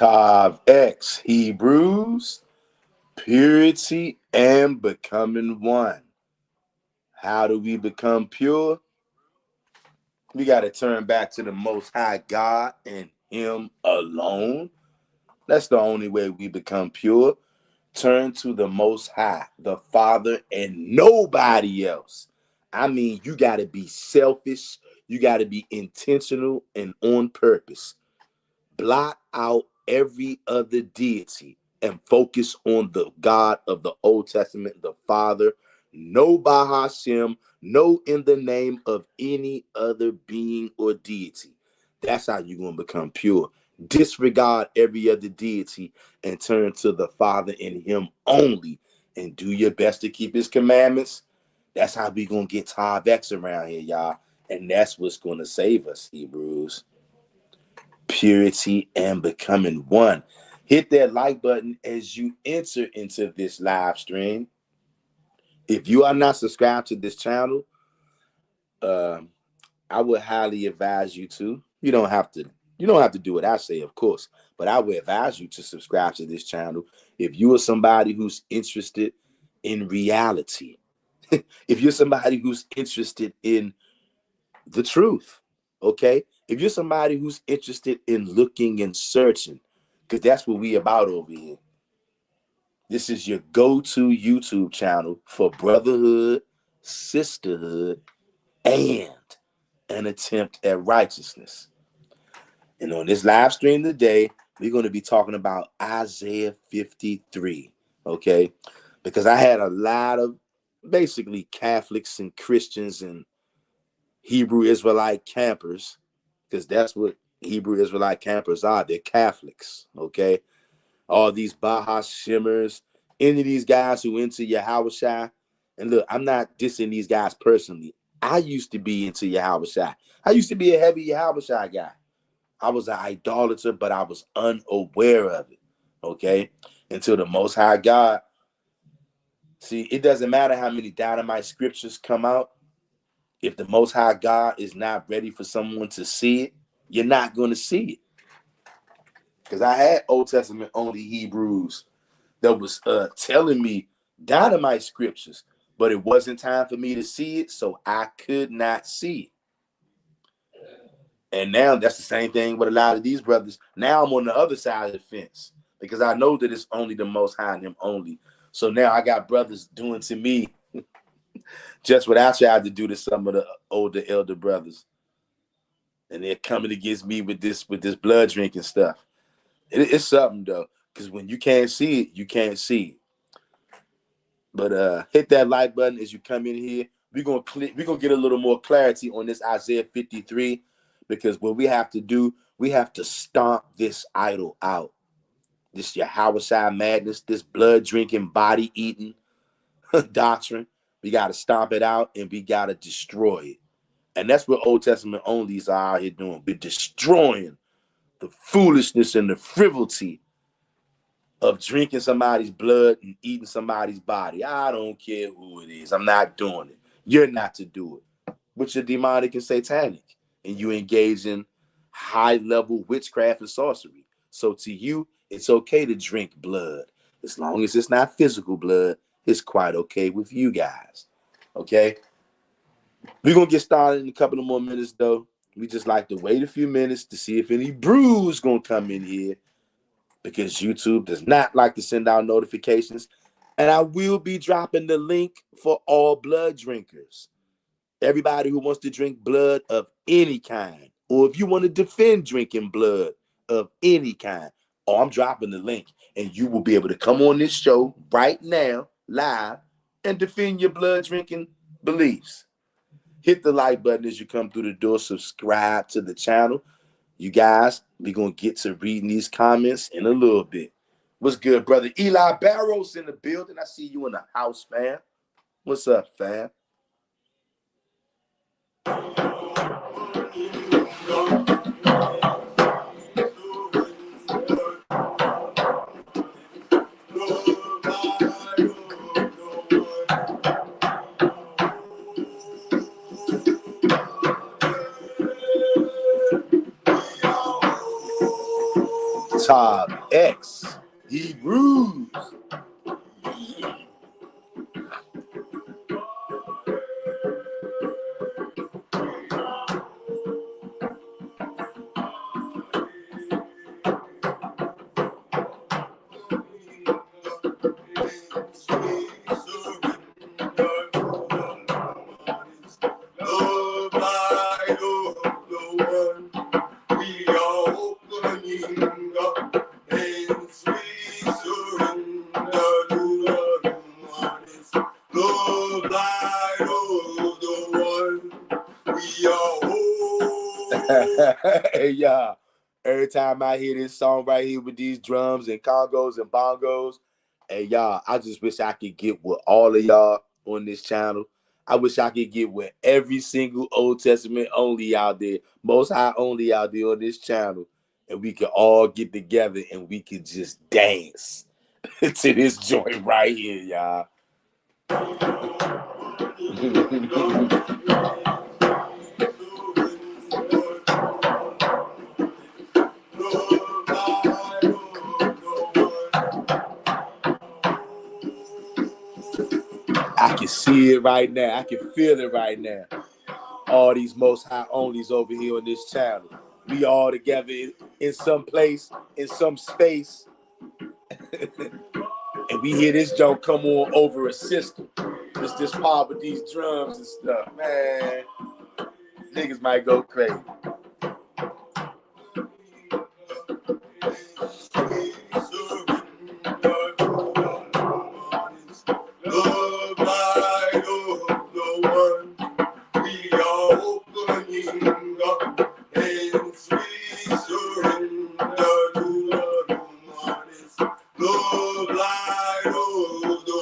Tav X Hebrews, purity and becoming one. How do we become pure? We got to turn back to the Most High God and Him alone. That's the only way we become pure. Turn to the Most High, the Father, and nobody else. I mean, you got to be selfish. You got to be intentional and on purpose. Blot out every other deity and focus on the God of the Old Testament, the Father. No Bahashem, no in the name of any other being or deity. That's how you're going to become pure. Disregard every other deity and turn to the Father and Him only, and do your best to keep His commandments. That's how we going to get Tav X around here, y'all. And that's what's going to save us, Hebrews. Purity and becoming one. Hit that like button as you enter into this live stream. If you are not subscribed to this channel, I would highly advise you to. You don't have to do what I say, of course, but I would advise you to subscribe to this channel if you are somebody who's interested in reality. If you're somebody who's interested in the truth, okay? If you're somebody who's interested in looking and searching, because that's what we about over here. This is your go-to YouTube channel for brotherhood, sisterhood, and an attempt at righteousness. And on this live stream today, we're going to be talking about Isaiah 53, okay? Because I had a lot of basically Catholics and Christians and Hebrew Israelite campers, because that's what Hebrew Israelite campers are. They're Catholics, okay? All these Baha Shimmers, any of these guys who into Yahawahshi. And look, I'm not dissing these guys personally. I used to be into Yahawahshi. I used to be a heavy Yahawahshi guy. I was an idolater, but I was unaware of it, okay? Until the Most High God. See, it doesn't matter how many dynamite scriptures come out. If the Most High God is not ready for someone to see it, you're not going to see it. Because I had Old Testament only Hebrews that was telling me dynamite scriptures, but it wasn't time for me to see it, so I could not see it. And now that's the same thing with a lot of these brothers. Now I'm on the other side of the fence because I know that it's only the Most High and Him only. So now I got brothers doing to me just what I tried to do to some of the older elder brothers. And they're coming against me with this blood drinking stuff. It's something though, because when you can't see it, you can't see it. But hit that like button as you come in here. We're gonna get a little more clarity on this Isaiah 53, because what we have to do, we have to stomp this idol out. This Yahawahshi madness, this blood drinking, body eating doctrine. We gotta stomp it out and we gotta destroy it. And that's what Old Testament onlys are out here doing. We're destroying the foolishness and the frivolity of drinking somebody's blood and eating somebody's body. I don't care who it is. I'm not doing it. You're not to do it. But you're demonic and satanic. And you engage in high-level witchcraft and sorcery. So to you, it's okay to drink blood. As long as it's not physical blood, it's quite okay with you guys. Okay? We're going to get started in a couple of more minutes, though. We just like to wait a few minutes to see if any brews gonna come in here, because YouTube does not like to send out notifications. And I will be dropping the link for all blood drinkers. Everybody who wants to drink blood of any kind, or if you want to defend drinking blood of any kind, I'm dropping the link, and you will be able to come on this show right now, live, and defend your blood drinking beliefs. Hit the like button as you come through the door. Subscribe to the channel. You guys, we're going to get to reading these comments in a little bit. What's good, brother? Eli Barrows in the building. I see you in the house, fam. What's up, fam? Top X Hebrews. Hey, y'all. Every time I hear this song right here with these drums and congos and bongos, hey, y'all, I just wish I could get with all of y'all on this channel. I wish I could get with every single Old Testament only out there, Most High only out there on this channel, and we could all get together and we could just dance to this joint right here, y'all. I can see it right now. I can feel it right now. All these Most High onlys over here on this channel. We all together in some place, in some space. And we hear this joke come on over a system. It's this pop with these drums and stuff. Man, niggas might go crazy.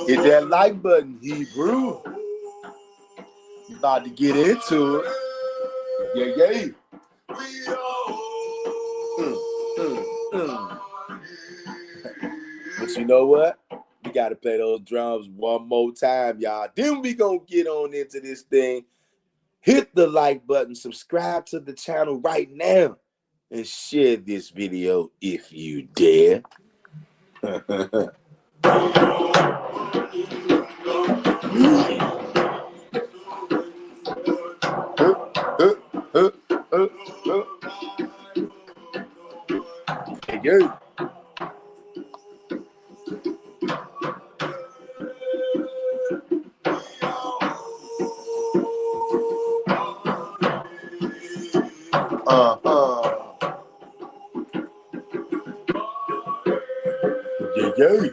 Hit that like button, Hebrew. You about to get into it. Yeah. But you know what? We got to play those drums one more time, y'all. Then we gonna get on into this thing. Hit the like button, subscribe to the channel right now, and share this video if you dare. Hey, Yeah.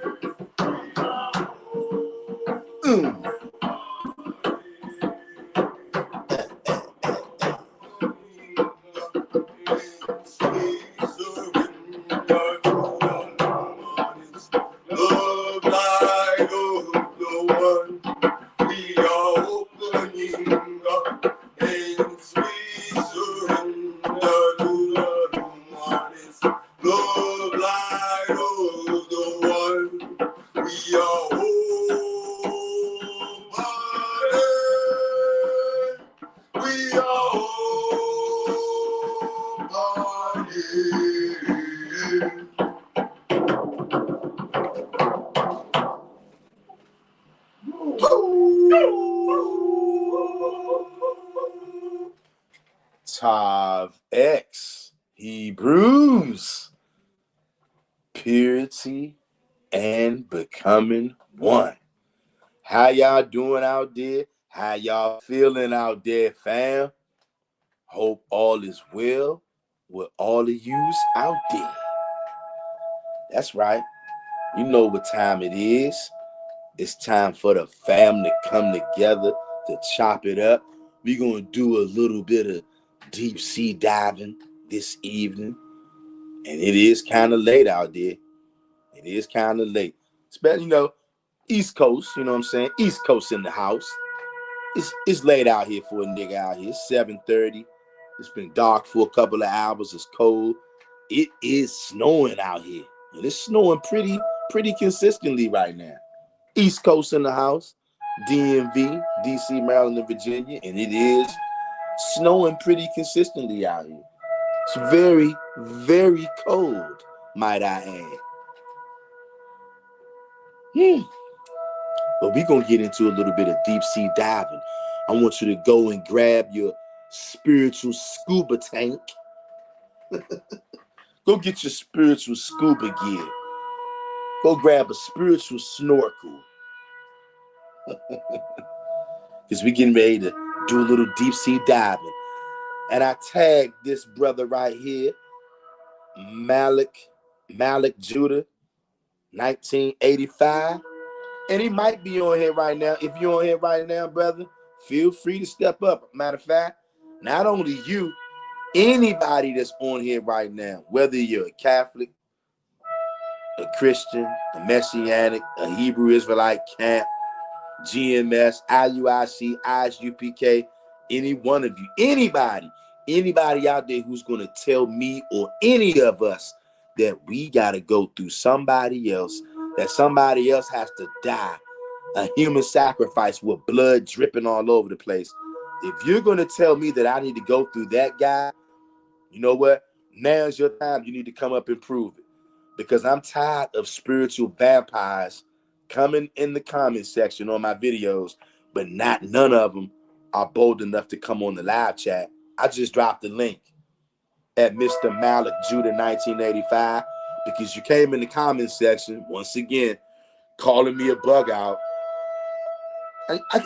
Hebrews, purity and becoming one. How y'all doing out there? How y'all feeling out there, fam? Hope all is well with all of yous out there. That's right. You know what time it is. It's time for the fam to come together to chop it up. We're going to do a little bit of deep sea diving this evening. And it is kind of late out there. It is kind of late. Especially, East Coast, you know what I'm saying? East Coast in the house. It's late out here for a nigga out here. It's 7:30. It's been dark for a couple of hours. It's cold. It is snowing out here. And it's snowing pretty consistently right now. East Coast in the house. DMV, DC, Maryland, and Virginia. And it is snowing pretty consistently out here. It's very, very cold, might I add. But we're going to get into a little bit of deep sea diving. I want you to go and grab your spiritual scuba tank. Go get your spiritual scuba gear. Go grab a spiritual snorkel. Because we're getting ready to do a little deep sea diving. And I tagged this brother right here, Malik Judah, 1985. And he might be on here right now. If you're on here right now, brother, feel free to step up. Matter of fact, not only you, anybody that's on here right now, whether you're a Catholic, a Christian, a Messianic, a Hebrew Israelite, camp, GMS, IUIC, ISUPK, any one of you, anybody out there who's going to tell me or any of us that we got to go through somebody else, that somebody else has to die, a human sacrifice with blood dripping all over the place. If you're going to tell me that I need to go through that guy, you know what? Now's your time. You need to come up and prove it. Because I'm tired of spiritual vampires coming in the comment section on my videos, but none of them are bold enough to come on the live chat. I just dropped the link at Mr. Malik Judah 1985 because you came in the comment section, once again, calling me a bug out.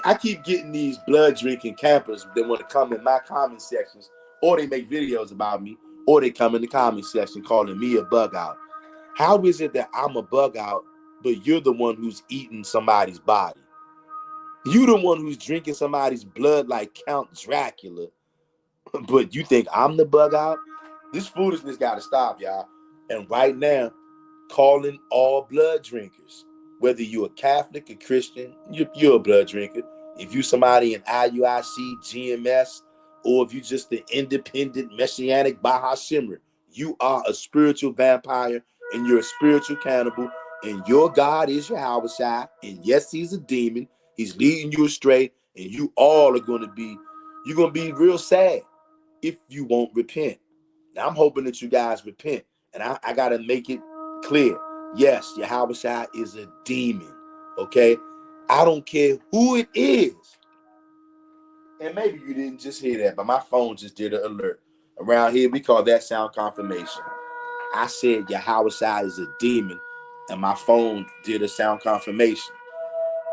I keep getting these blood drinking campers that want to come in my comment sections, or they make videos about me, or they come in the comment section calling me a bug out. How is it that I'm a bug out, but you're the one who's eating somebody's body? You the one who's drinking somebody's blood like Count Dracula, but you think I'm the bug out? This foolishness got to stop, y'all. And right now, calling all blood drinkers, whether you're a Catholic, a Christian, you're a blood drinker. If you somebody in IUIC, GMS, or if you just an independent Messianic Baha Shimmer, you are a spiritual vampire and you're a spiritual cannibal, and your God is Yahawahshi, and yes, he's a demon. He's leading you astray, and you all are going to be, you're going to be real sad if you won't repent. Now, I'm hoping that you guys repent, and I got to make it clear. Yes, Yahawahshi is a demon, okay? I don't care who it is. And maybe you didn't just hear that, but my phone just did an alert. Around here, we call that sound confirmation. I said Yahawahshi is a demon, and my phone did a sound confirmation.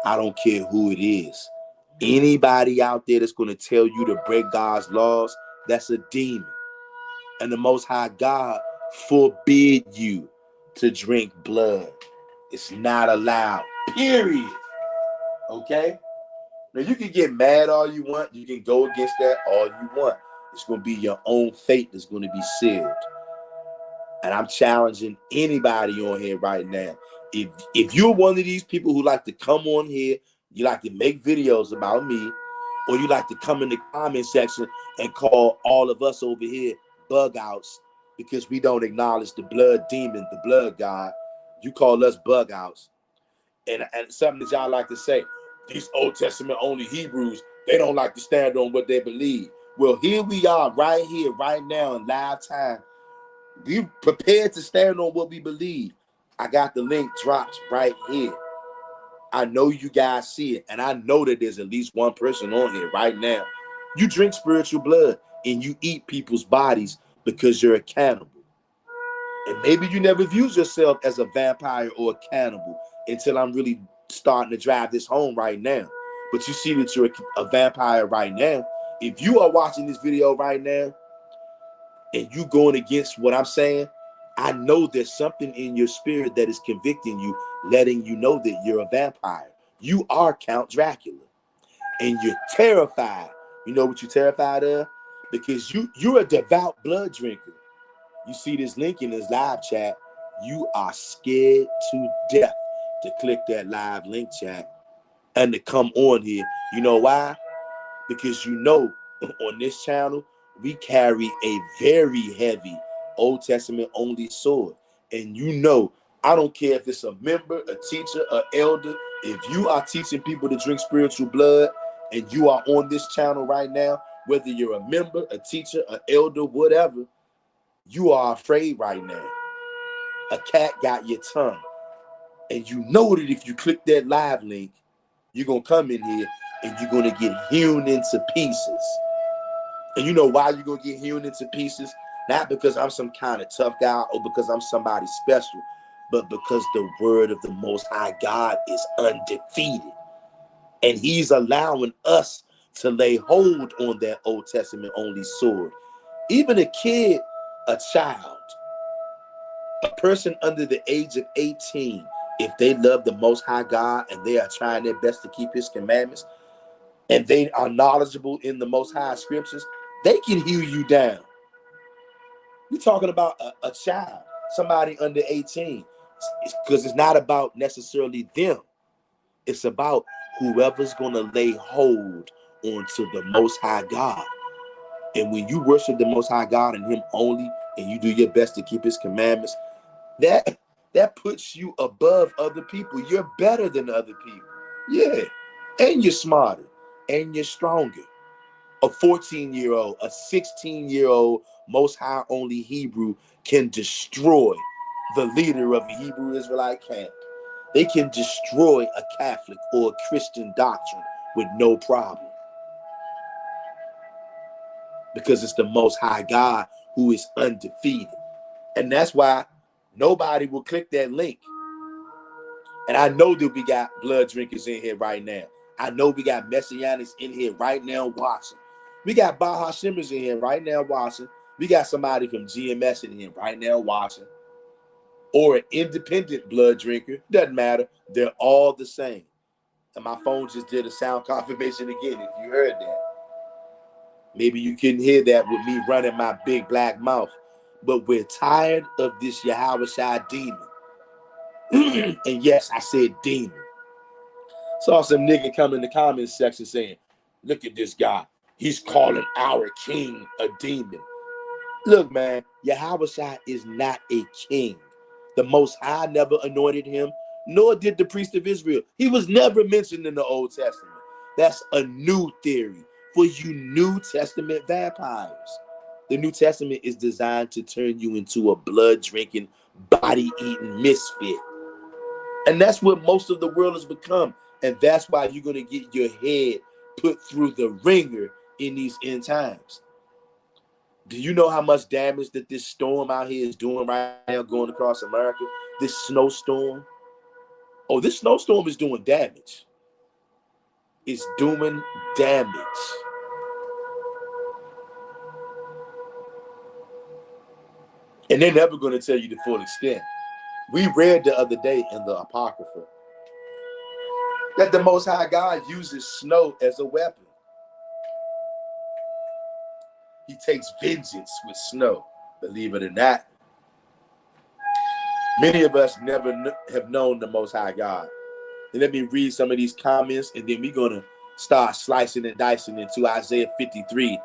I don't care who it is. Anybody out there that's going to tell you to break God's laws, that's a demon. And the Most High God forbid you to drink blood. It's not allowed, period. Okay? Now, you can get mad all you want. You can go against that all you want. It's going to be your own fate that's going to be sealed. And I'm challenging anybody on here right now. If you're one of these people who like to come on here, you like to make videos about me, or you like to come in the comment section and call all of us over here bug outs because we don't acknowledge the blood demon, the blood god, you call us bug outs. And something that y'all like to say, these Old Testament only Hebrews, they don't like to stand on what they believe. Well, here we are right here, right now in live time. We prepared to stand on what we believe. I got the link dropped right here. I know you guys see it, and I know that there's at least one person on here right now. You drink spiritual blood, and you eat people's bodies because you're a cannibal. And maybe you never viewed yourself as a vampire or a cannibal until I'm really starting to drive this home right now. But you see that you're a vampire right now. If you are watching this video right now and you going against what I'm saying, I know there's something in your spirit that is convicting you, letting you know that you're a vampire. You are Count Dracula. And you're terrified. You know what you're terrified of? Because you're a devout blood drinker. You see this link in this live chat. You are scared to death to click that live link chat and to come on here. You know why? Because you know on this channel, we carry a very heavy Old Testament only sword. And you know, I don't care if it's a member, a teacher, an elder, if you are teaching people to drink spiritual blood and you are on this channel right now, whether you're a member, a teacher, an elder, whatever, you are afraid right now. A cat got your tongue. And you know that if you click that live link, you're going to come in here and you're going to get hewn into pieces. And you know why you're going to get hewn into pieces? Not because I'm some kind of tough guy or because I'm somebody special, but because the word of the Most High God is undefeated. And he's allowing us to lay hold on that Old Testament only sword. Even a kid, a child, a person under the age of 18, if they love the Most High God and they are trying their best to keep his commandments and they are knowledgeable in the Most High scriptures, they can hew you down. We're talking about a child, somebody under 18, because it's not about necessarily them. It's about whoever's going to lay hold onto the Most High God. And when you worship the Most High God and him only, and you do your best to keep his commandments, that puts you above other people. You're better than other people. Yeah. And you're smarter. And you're stronger. A 14-year-old, a 16-year-old Most High only Hebrew can destroy the leader of a Hebrew Israelite camp. They can destroy a Catholic or a Christian doctrine with no problem. Because it's the Most High God who is undefeated. And that's why nobody will click that link. And I know that we got blood drinkers in here right now. I know we got Messianics in here right now watching. We got Baha Shimmers in here right now watching. We got somebody from GMS in here right now watching. Or an independent blood drinker. Doesn't matter. They're all the same. And my phone just did a sound confirmation again, if you heard that. Maybe you couldn't hear that with me running my big black mouth. But we're tired of this Yahawahshi demon. And yes, I said demon. Saw some nigga come in the comments section saying, look at this guy. He's calling our king a demon. Look, man, Yahawahshi is not a king. The Most High never anointed him, nor did the priest of Israel. He was never mentioned in the Old Testament. That's a new theory for you New Testament vampires. The New Testament is designed to turn you into a blood-drinking, body-eating misfit. And that's what most of the world has become. And that's why you're going to get your head put through the ringer in these end times. Do you know how much damage that this storm out here is doing right now going across America? This snowstorm? Oh, this snowstorm is doing damage. It's doing damage. And they're never going to tell you the full extent. We read the other day in the Apocrypha that the Most High God uses snow as a weapon. He takes vengeance with snow, believe it or not. Many of us never have known the Most High God. And let me read some of these comments, and then we're going to start slicing and dicing into Isaiah 53.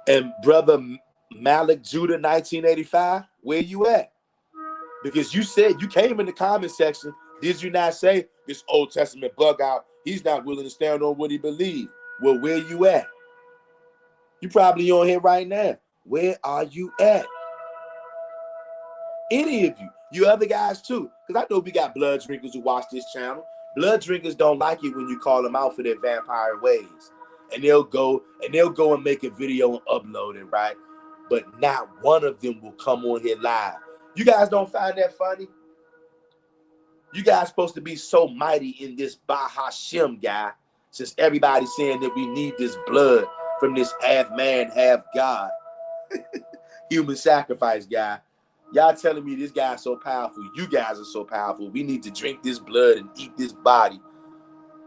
And Brother Malik Judah 1985, where you at? Because you said, you came in the comment section, did you not say this Old Testament bug out? He's not willing to stand on what he believes. Well, where you at? You probably on here right now. Where are you at? Any of you. You other guys too. Because I know we got blood drinkers who watch this channel. Blood drinkers don't like it when you call them out for their vampire ways. And they'll go and make a video and upload it, right? But not one of them will come on here live You guys don't find that funny? You guys supposed to be so mighty in this Bahashem guy, since everybody's saying that we need this blood from this half man, half God, human sacrifice guy. Y'all telling me this guy's so powerful. You guys are so powerful. We need to drink this blood and eat this body.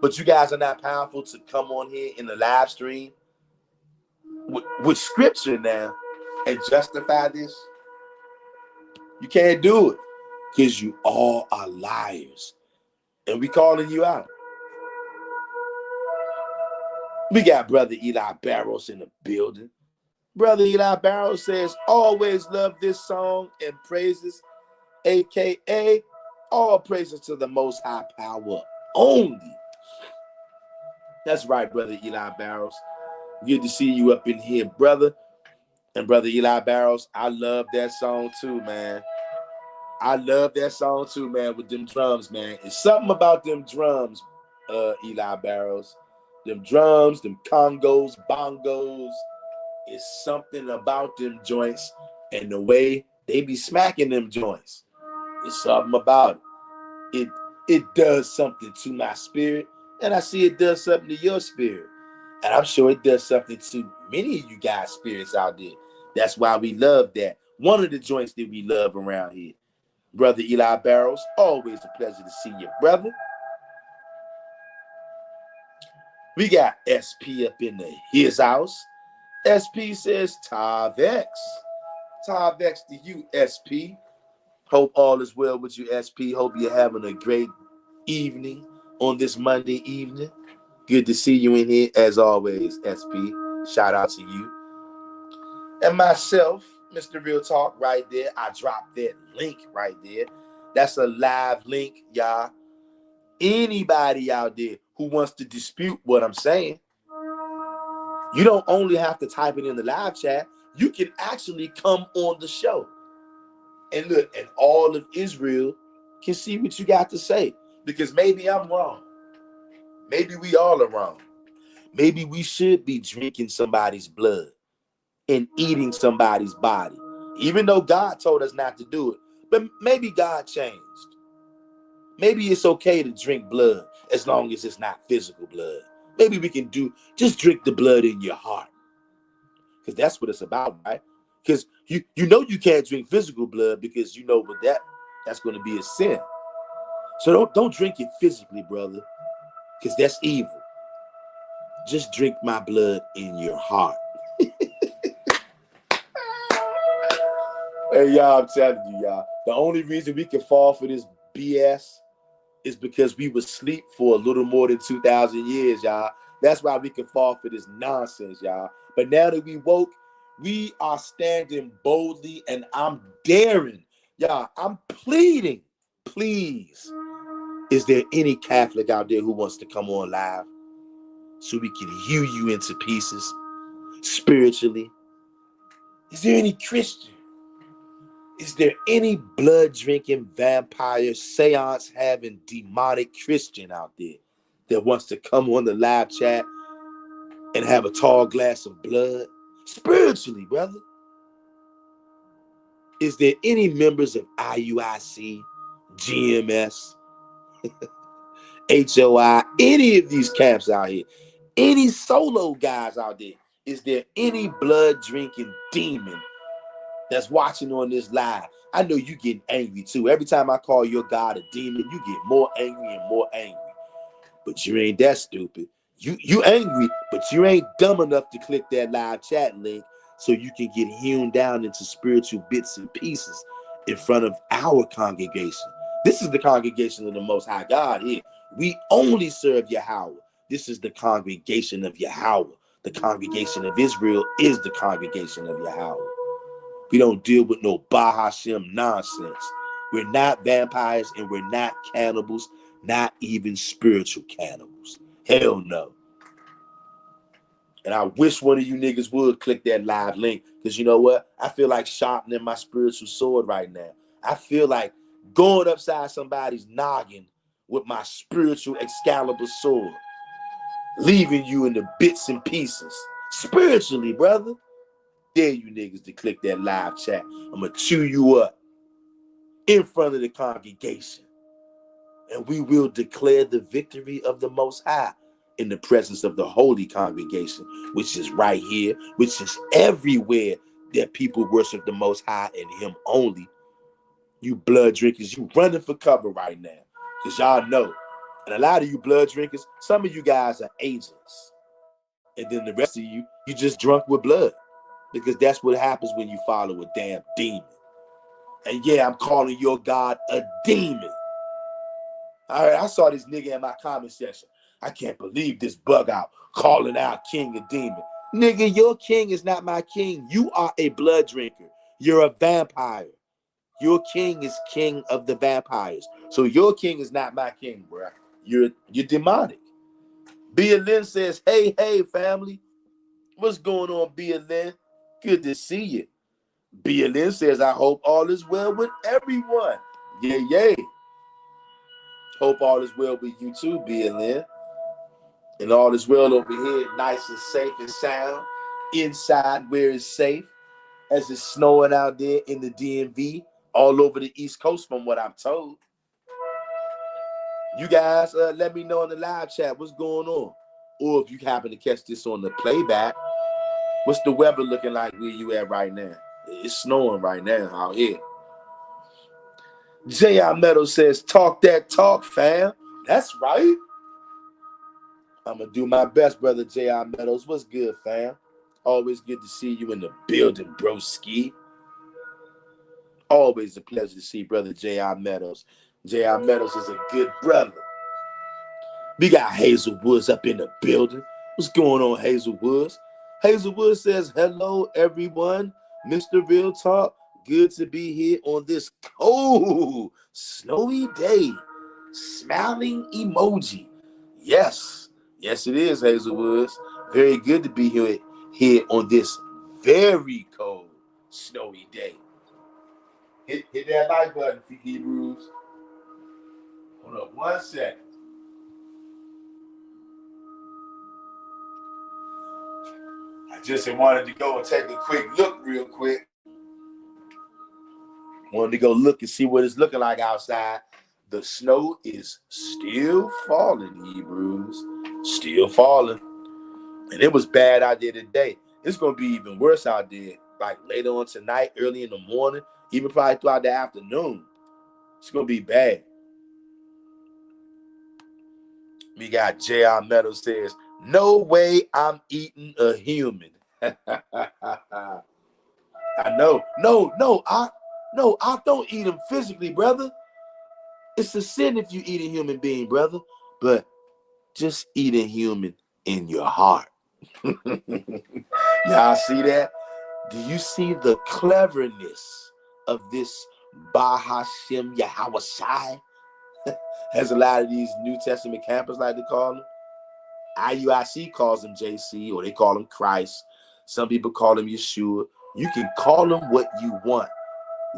But you guys are not powerful to come on here in the live stream with scripture now and justify this. You can't do it because you all are liars. And we calling you out. We got Brother Eli Barrows in the building. Brother Eli Barrows says, always love this song and praises, a.k.a. all praises to the Most High Power only. That's right, Brother Eli Barrows. Good to see you up in here, brother. And Brother Eli Barrows, I love that song too, man. I love that song too, man, with them drums, man. It's something about them drums, Eli Barrows. Them drums, them congos, bongos. It's something about them joints and the way they be smacking them joints. It's something about it. It does something to my spirit, and I see it does something to your spirit. And I'm sure it does something to many of you guys' spirits out there. That's why we love that. One of the joints that we love around here. Brother Eli Barrows, always a pleasure to see you, brother. We got SP up in his house. SP says, Tavex. Tavex to you, SP. Hope all is well with you, SP. Hope you're having a great evening on this Monday evening. Good to see you in here, as always, SP. Shout out to you. And myself, Mr. Real Talk, right there. I dropped that link right there. That's a live link, y'all. Anybody out there who wants to dispute what I'm saying, you don't only have to type it in the live chat. You can actually come on the show. And look, and all of Israel can see what you got to say. Because maybe I'm wrong. Maybe we all are wrong. Maybe we should be drinking somebody's blood and eating somebody's body. Even though God told us not to do it. But maybe God changed. Maybe it's okay to drink blood as long as it's not physical blood. Maybe we can just drink the blood in your heart. Because that's what it's about, right? Because you know you can't drink physical blood because you know what that's going to be a sin. So don't drink it physically, brother, because that's evil. Just drink my blood in your heart. Hey, y'all, I'm telling you, y'all, the only reason we can fall for this BS is because we were asleep for a little more than 2,000 years, y'all. That's why we can fall for this nonsense, y'all. But now that we woke, we are standing boldly, and I'm daring, y'all, I'm pleading, please. Is there any Catholic out there who wants to come on live so we can hew you into pieces spiritually? Is there any Christian? Is there any blood-drinking, vampire, seance-having, demonic Christian out there that wants to come on the live chat and have a tall glass of blood? Spiritually, brother. Is there any members of IUIC, GMS, HOI, any of these camps out here? Any solo guys out there? Is there any blood-drinking demon that's watching on this live? I know you getting angry too. Every time I call your God a demon, you get more angry and more angry. But you ain't that stupid. You angry, but you ain't dumb enough to click that live chat link so you can get hewn down into spiritual bits and pieces in front of our congregation. This is the congregation of the Most High God here. We only serve Yahawah. This is the congregation of Yahawah. The congregation of Israel is the congregation of Yahawah. We don't deal with no Bahashem nonsense. We're not vampires and we're not cannibals, not even spiritual cannibals. Hell no. And I wish one of you niggas would click that live link, because you know what? I feel like sharpening my spiritual sword right now. I feel like going upside somebody's noggin with my spiritual Excalibur sword, leaving you in the bits and pieces. Spiritually, brother. Dare you niggas to click that live chat. I'm going to chew you up. in front of the congregation. And we will declare the victory of the Most High in the presence of the holy congregation, which is right here, which is everywhere that people worship the Most High and Him only. You blood drinkers, you running for cover right now. Because y'all know, and a lot of you blood drinkers, some of you guys are agents. And then the rest of you, you just drunk with blood. Because that's what happens when you follow a damn demon. And yeah, I'm calling your God a demon. All right, I saw this nigga in my comment section. I can't believe this bug out calling our king a demon. Nigga, your king is not my king. You are a blood drinker. You're a vampire. Your king is king of the vampires. So your king is not my king, bro. You're demonic. Bia Lynn says, hey, family. What's going on, Bia Lynn? Good to see you. Bia Lynn says, I hope all is well with everyone. Yeah. Hope all is well with you too, Bia Lynn. And all is well over here, nice and safe and sound. Inside where it's safe. As it's snowing out there in the DMV, all over the East Coast from what I'm told. You guys, let me know in the live chat what's going on. Or if you happen to catch this on the playback, what's the weather looking like where you at right now? It's snowing right now out here. J.I. Meadows says, talk that talk, fam. That's right. I'm going to do my best, brother J.I. Meadows. What's good, fam? Always good to see you in the building, broski. Always a pleasure to see brother J.I. Meadows. J.I. Meadows is a good brother. We got Hazel Woods up in the building. What's going on, Hazel Woods? Hazel Woods says, hello, everyone. Mr. Real Talk, good to be here on this cold, snowy day. Smiling emoji. Yes, it is, Hazel Woods. Very good to be here on this very cold, snowy day. Hit that like button, Hebrews. Hold up 1 second. I just wanted to go and take a quick look real quick. Wanted to go look and see what it's looking like outside. The snow is still falling, Hebrews. Still falling. And it was bad out there today. It's going to be even worse out there, like later on tonight, early in the morning, even probably throughout the afternoon. It's going to be bad. We got J.R. Meadows says, no way I'm eating a human. I know. No, I don't eat them physically, brother. It's a sin if you eat a human being, brother. But just eat a human in your heart. Y'all see that? Do you see the cleverness of this Bahashem Yahawahshi? As a lot of these New Testament campers like to call him. IUIC calls him JC, or they call him Christ. Some people call him Yeshua. You can call him what you want.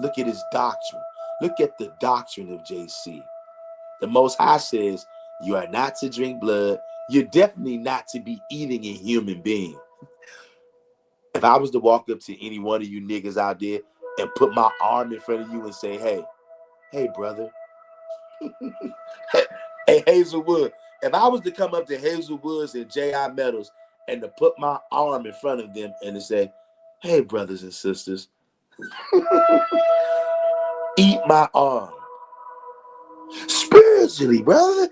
Look at his doctrine. Look at the doctrine of JC. The Most High says, you are not to drink blood. You're definitely not to be eating a human being. If I was to walk up to any one of you niggas out there and put my arm in front of you and say, hey, brother. Hey, Hazelwood. If I was to come up to Hazel Woods and J.I. Meadows and to put my arm in front of them and to say, hey, brothers and sisters, eat my arm. Spiritually, brother.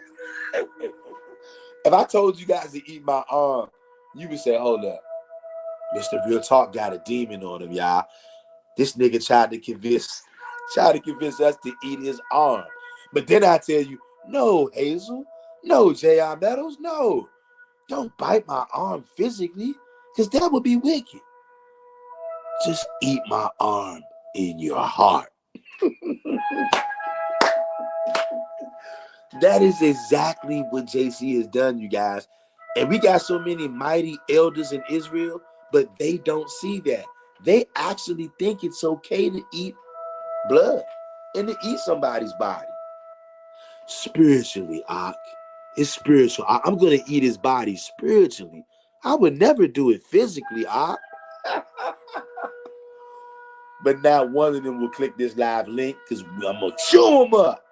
If I told you guys to eat my arm, you would say, hold up. Mr. Real Talk got a demon on him, y'all. This nigga tried to convince us to eat his arm. But then I tell you, no, Hazel. No, J.R. Meadows, no. Don't bite my arm physically, because that would be wicked. Just eat my arm in your heart. That is exactly what JC has done, you guys. And we got so many mighty elders in Israel, but they don't see that. They actually think it's okay to eat blood and to eat somebody's body. Spiritually, Ak. It's spiritual. I'm going to eat his body spiritually. I would never do it physically, Ak. but not one of them will click this live link because I'm gonna chew them up.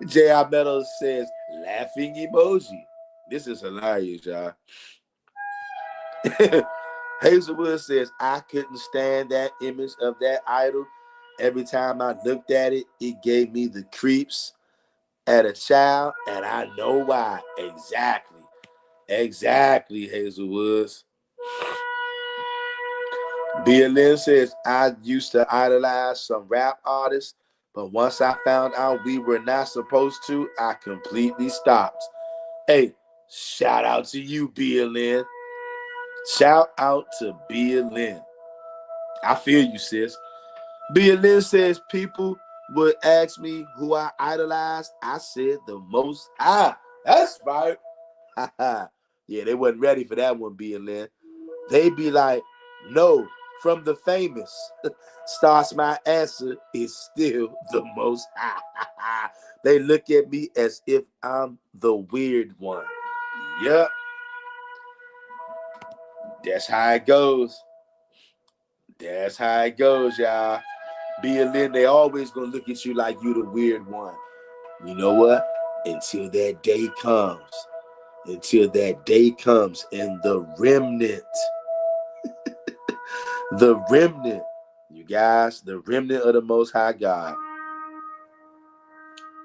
J.R. Meadows says, laughing emoji. This is hilarious, y'all. Hazelwood says, I couldn't stand that image of that idol. Every time I looked at it, it gave me the creeps at a child, and I know why. Exactly, Hazelwoods. BLN says, I used to idolize some rap artists, but once I found out we were not supposed to, I completely stopped. Hey, shout out to you, BLN. Shout out to BLN. I feel you, sis. BLN says people would ask me who I idolized. I said the Most High. That's right. Yeah, they wasn't ready for that one, BLN. They be like, no, from the famous. Starts my answer is still the Most High. They look at me as if I'm the weird one. Yep. That's how it goes. That's how it goes, y'all. BLN, they always gonna look at you like you the weird one. You know what? Until that day comes. Until that day comes and the remnant. The remnant. You guys, the remnant of the Most High God.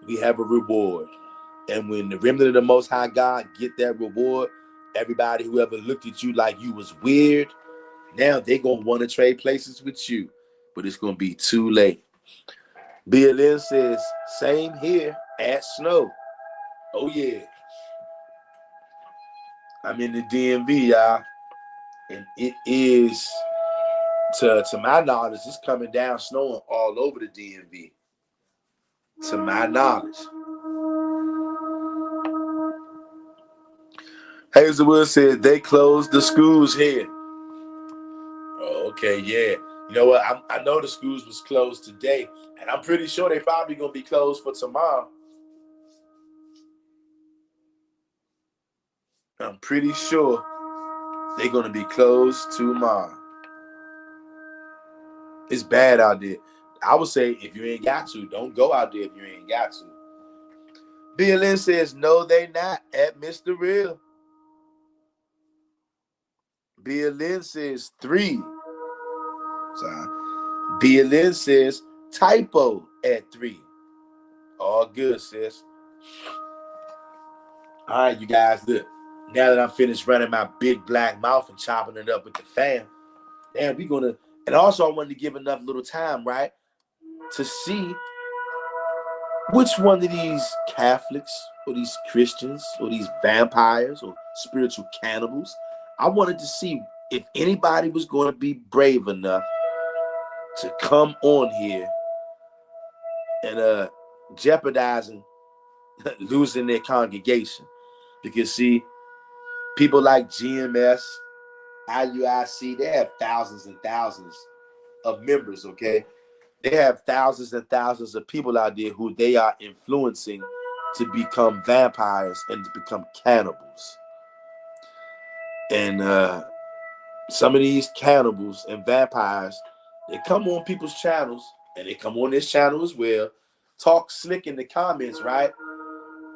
We have a reward. And when the remnant of the Most High God get that reward, everybody who ever looked at you like you was weird, now they gonna want to trade places with you. But it's gonna be too late. BLN says, same here at Snow. Oh yeah. I'm in the DMV, y'all. And it is, to my knowledge, it's coming down snowing all over the DMV. To my knowledge. Hazelwood said they closed the schools here. Oh, okay, yeah. You know what? I know the schools was closed today, and I'm pretty sure they probably gonna be closed for tomorrow. I'm pretty sure they're gonna be closed tomorrow. It's bad out there. I would say if you ain't got to, don't go out there if you ain't got to. BLN says no, they not at Mr. Real. BLN says 3. Sorry. BLN says typo at 3. All good, sis. All right, you guys, look. Now that I'm finished running my big black mouth and chopping it up with the fam, and we're gonna, and also I wanted to give enough little time, right, to see which one of these Catholics or these Christians or these vampires or spiritual cannibals, I wanted to see if anybody was going to be brave enough to come on here and jeopardizing losing their congregation. Because see, people like GMS, IUIC, they have thousands and thousands of members, okay? They have thousands and thousands of people out there who they are influencing to become vampires and to become cannibals. And some of these cannibals and vampires, they come on people's channels, and they come on this channel as well, talk slick in the comments, right?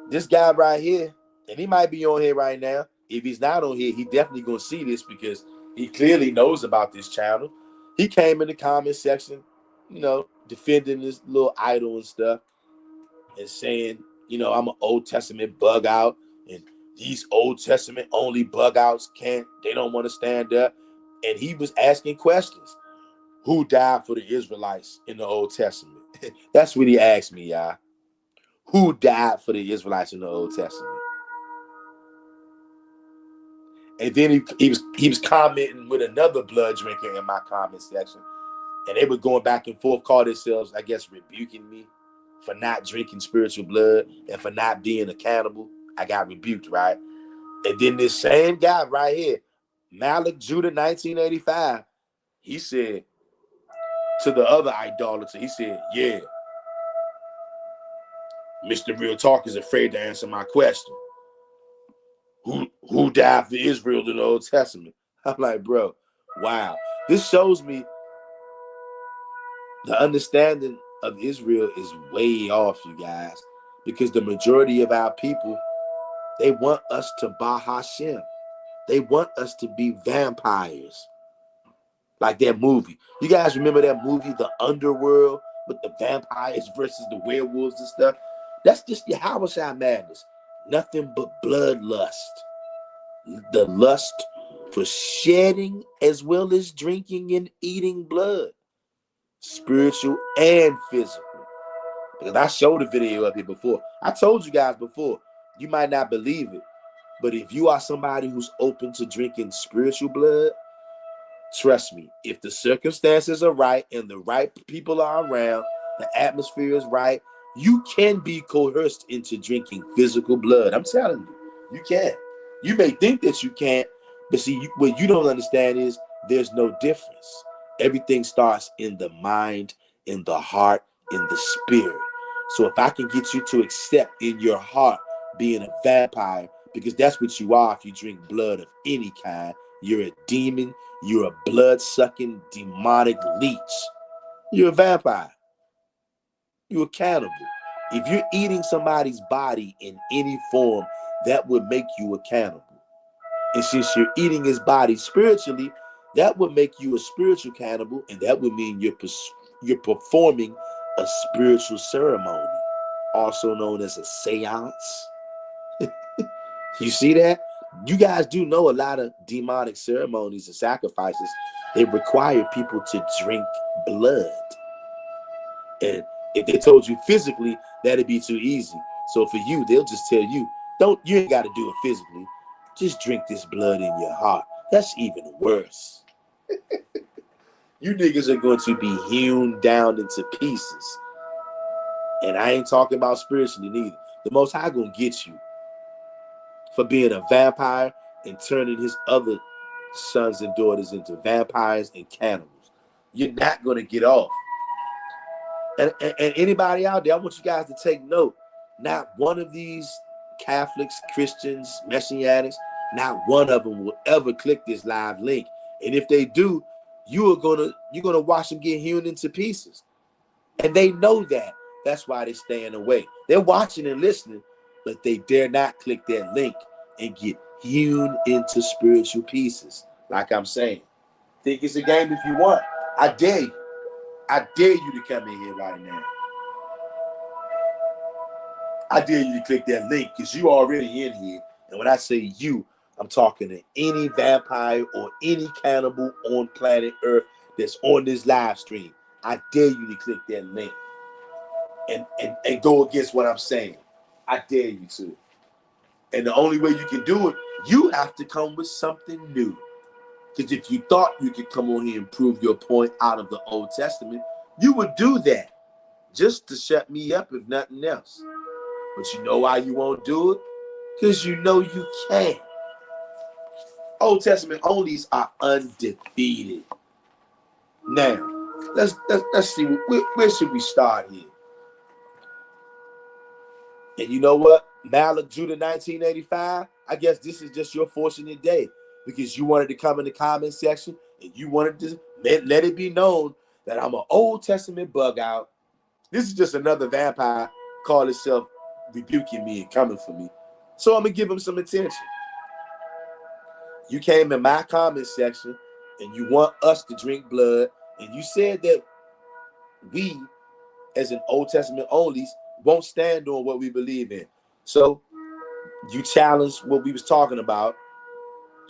This guy right here, and he might be on here right now. If he's not on here, he definitely gonna see this because he clearly knows about this channel. He came in the comment section, you know, defending this little idol and stuff, and saying, you know, I'm an Old Testament bug out, and these Old Testament only bug outs they don't want to stand up. And he was asking questions. Who died for the Israelites in the Old Testament? That's what he asked me, y'all. Who died for the Israelites in the Old Testament? And then he was commenting with another blood drinker in my comment section. And they were going back and forth, call themselves, I guess, rebuking me for not drinking spiritual blood and for not being a cannibal. I got rebuked, right? And then this same guy right here, Malik Judah 1985, he said to the other idolater, he said, yeah, Mr. Real Talk is afraid to answer my question. Who died for Israel in the Old Testament? I'm like, bro, wow. This shows me The understanding of Israel is way off, you guys, because the majority of our people, they want us to bah Hashem. They want us to be vampires. Like that movie. You guys remember that movie, The Underworld, with the vampires versus the werewolves and stuff? That's just Yahawahshi madness. Nothing but bloodlust. The lust for shedding as well as drinking and eating blood. Spiritual and physical. Because I showed a video of it before. I told you guys before, you might not believe it, but if you are somebody who's open to drinking spiritual blood, trust me, if the circumstances are right and the right people are around, the atmosphere is right, you can be coerced into drinking physical blood. I'm telling you, you can. You may think that you can't, but see, what you don't understand is there's no difference. Everything starts in the mind, in the heart, in the spirit. So if I can get you to accept in your heart being a vampire, because that's what you are if you drink blood of any kind, you're a demon, you're a blood-sucking demonic leech. You're a vampire. You're a cannibal. If you're eating somebody's body in any form, that would make you a cannibal. And since you're eating his body spiritually, that would make you a spiritual cannibal, and that would mean you're performing a spiritual ceremony, also known as a seance. You see that? You guys do know a lot of demonic ceremonies and sacrifices, they require people to drink blood. And if they told you physically, that'd be too easy. So for you, they'll just tell you, you ain't got to do it physically. Just drink this blood in your heart. That's even worse. You niggas are going to be hewn down into pieces. And I ain't talking about spiritually neither. The Most High gonna get you for being a vampire and turning his other sons and daughters into vampires and cannibals. You're not gonna get off. And anybody out there, I want you guys to take note. Not one of these Catholics, Christians, Messianics, not one of them will ever click this live link. And if they do, you're gonna watch them get hewn into pieces. And they know that. That's why they're staying away. They're watching and listening, but they dare not click that link and get hewn into spiritual pieces. Like I'm saying. Think it's a game if you want. I dare you. I dare you to come in here right now. I dare you to click that link because you already in here. And when I say you, I'm talking to any vampire or any cannibal on planet Earth that's on this live stream. I dare you to click that link and go against what I'm saying. I dare you to. And the only way you can do it, you have to come with something new. Because if you thought you could come on here and prove your point out of the Old Testament, you would do that just to shut me up, if nothing else. But you know why you won't do it? Because you know you can. Old Testament onlys are undefeated. Now, let's see, where should we start here? And you know what? Malik Judah 1985, I guess this is just your fortunate day because you wanted to come in the comment section and you wanted to let it be known that I'm an Old Testament bug out. This is just another vampire call itself rebuking me and coming for me. So I'm going to give him some attention. You came in my comment section and you want us to drink blood, and you said that we, as an Old Testament onlys, won't stand on what we believe in. So you challenged what we was talking about.